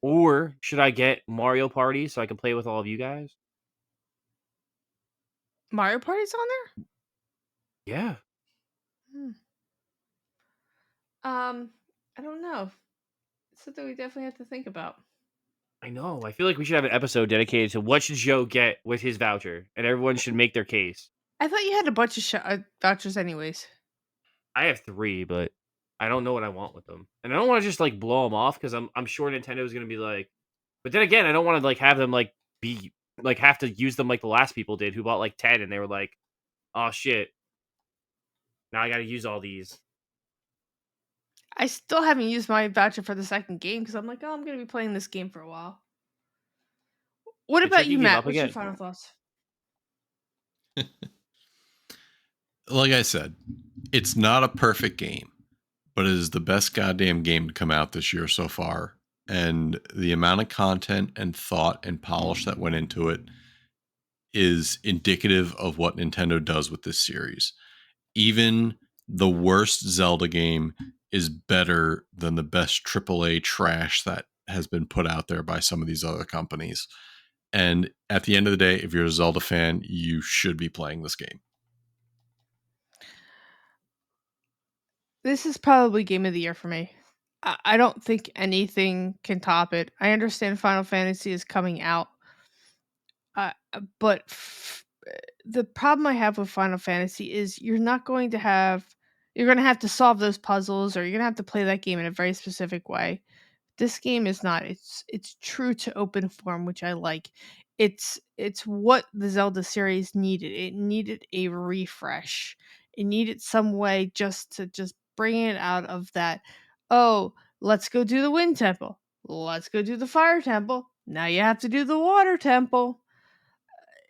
Speaker 2: Or should I get Mario Party so I can play with all of you guys?
Speaker 1: Mario Party's on there?
Speaker 2: Yeah.
Speaker 1: I don't know. It's something we definitely have to think about.
Speaker 2: I know. I feel like we should have an episode dedicated to what should Joe get with his voucher, and everyone should make their case.
Speaker 1: I thought you had a bunch of vouchers anyways.
Speaker 2: I have 3, but I don't know what I want with them, and I don't want to just like blow them off because I'm sure Nintendo is gonna be like. But then again, I don't want to like have them like be like have to use them like the last people did who bought like 10 and they were like, oh shit, now I got to use all these.
Speaker 1: I still haven't used my voucher for the second game because I'm like, oh, I'm going to be playing this game for a while. What
Speaker 2: It's
Speaker 1: about
Speaker 2: like you
Speaker 1: you,
Speaker 2: give
Speaker 1: Matt?
Speaker 2: up
Speaker 1: What's your
Speaker 2: again.
Speaker 1: final thoughts?
Speaker 3: Like I said, it's not a perfect game, but it is the best goddamn game to come out this year so far. And the amount of content and thought and polish that went into it is indicative of what Nintendo does with this series. Even the worst Zelda game is better than the best AAA trash that has been put out there by some of these other companies. And at the end of the day, if you're a Zelda fan, you should be playing this game.
Speaker 1: This is probably game of the year for me. I don't think anything can top it. I understand Final Fantasy is coming out, but the problem I have with Final Fantasy is you're going to have to solve those puzzles, or you're going to have to play that game in a very specific way. This game is not. It's true to open form, which I like. It's what the Zelda series needed. It needed a refresh. It needed some way to bring it out of that. Oh, let's go do the wind temple. Let's go do the fire temple. Now you have to do the water temple.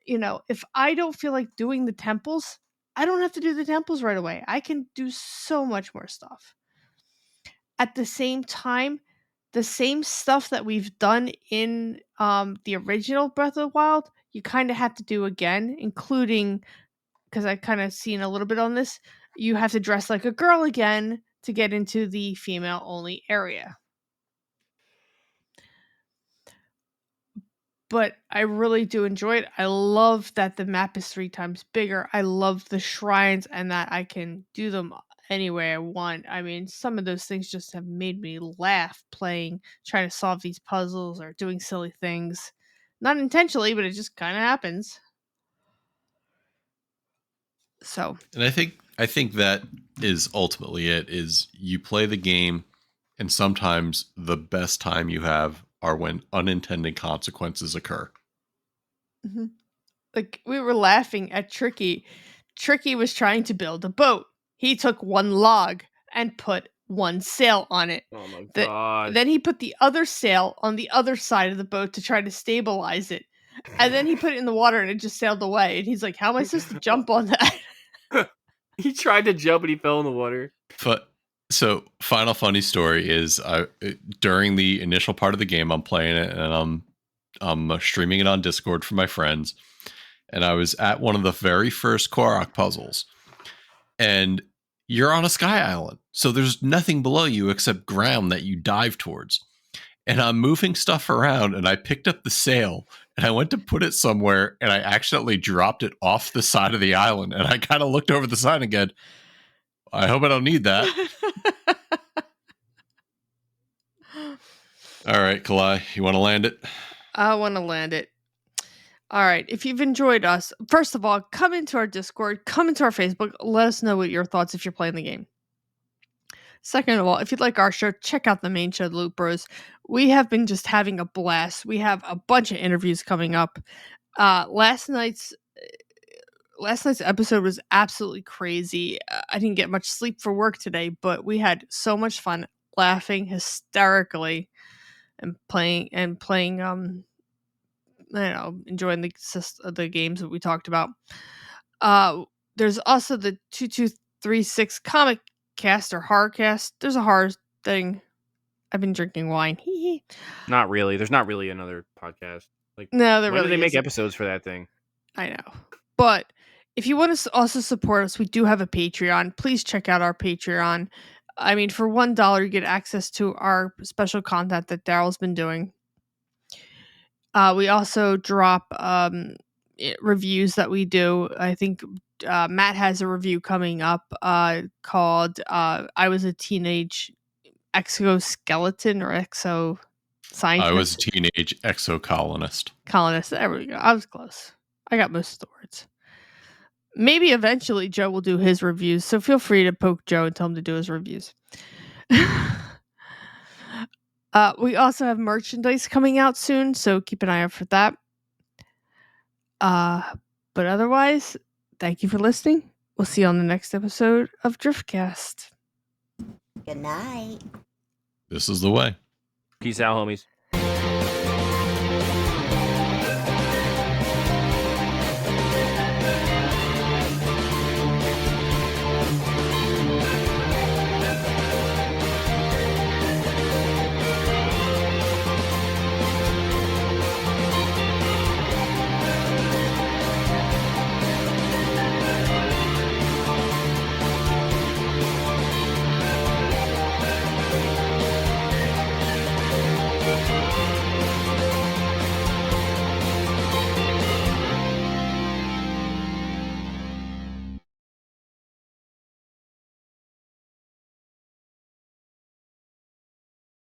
Speaker 1: If I don't feel like doing the temples, I don't have to do the temples right away. I can do so much more stuff. At the same time, the same stuff that we've done in the original Breath of the Wild, you kind of have to do again, including, because I kind of seen a little bit on this, you have to dress like a girl again to get into the female only area. but I really do enjoy it. I love that the map is 3 times bigger. I love the shrines and that I can do them any way I want. I mean, some of those things just have made me laugh trying to solve these puzzles or doing silly things. Not intentionally, but it just kind of happens. So,
Speaker 3: And I think that is ultimately it, is you play the game, and sometimes the best time you have are when unintended consequences occur.
Speaker 1: like, we were laughing at Tricky. Tricky was trying to build a boat. He took one log and put one sail on it.
Speaker 2: Oh my god.
Speaker 1: Then he put the other sail on the other side of the boat to try to stabilize it. And then he put it in the water and it just sailed away. And he's like, how am I supposed to jump on that?
Speaker 2: He tried to jump and he fell in the water.
Speaker 3: So, final funny story is, during the initial part of the game, I'm playing it and I'm streaming it on Discord for my friends, and I was at one of the very first Korok puzzles, and you're on a sky island, so there's nothing below you except ground that you dive towards. And I'm moving stuff around, and I picked up the sail, and I went to put it somewhere, and I accidentally dropped it off the side of the island, and I kind of looked over the side again. I hope I don't need that. All right, Kalai, you want to land it?
Speaker 1: I want to land it. All right. If you've enjoyed us, first of all, come into our Discord, come into our Facebook. Let us know what your thoughts if you're playing the game. Second of all, if you'd like our show, check out the main show, The Loot Bros. We have been just having a blast. We have a bunch of interviews coming up. Last night's episode was absolutely crazy. I didn't get much sleep for work today, but we had so much fun laughing hysterically and playing I don't know, enjoying the games that we talked about. There's also the 2236 comic cast or horror cast. There's a horror thing. I've been drinking wine.
Speaker 2: Not really. There's not really another podcast. Like,
Speaker 1: No, there
Speaker 2: when
Speaker 1: really
Speaker 2: do they make
Speaker 1: isn't.
Speaker 2: episodes for that thing?
Speaker 1: I know. But if you want to also support us, we do have a Patreon. Please check out our Patreon. I mean, for $1, you get access to our special content that Daryl's been doing. We also drop reviews that we do. I think Matt has a review coming up called I Was a Teenage Exoskeleton or Exo Scientist.
Speaker 3: I was a teenage exocolonist.
Speaker 1: Colonist. There we go. I was close. I got most of the words. Maybe eventually Joe will do his reviews, so feel free to poke Joe and tell him to do his reviews. We also have merchandise coming out soon, so keep an eye out for that. But otherwise, thank you for listening. We'll see you on the next episode of Driftcast.
Speaker 4: Good night.
Speaker 3: This is the way.
Speaker 2: Peace out, homies.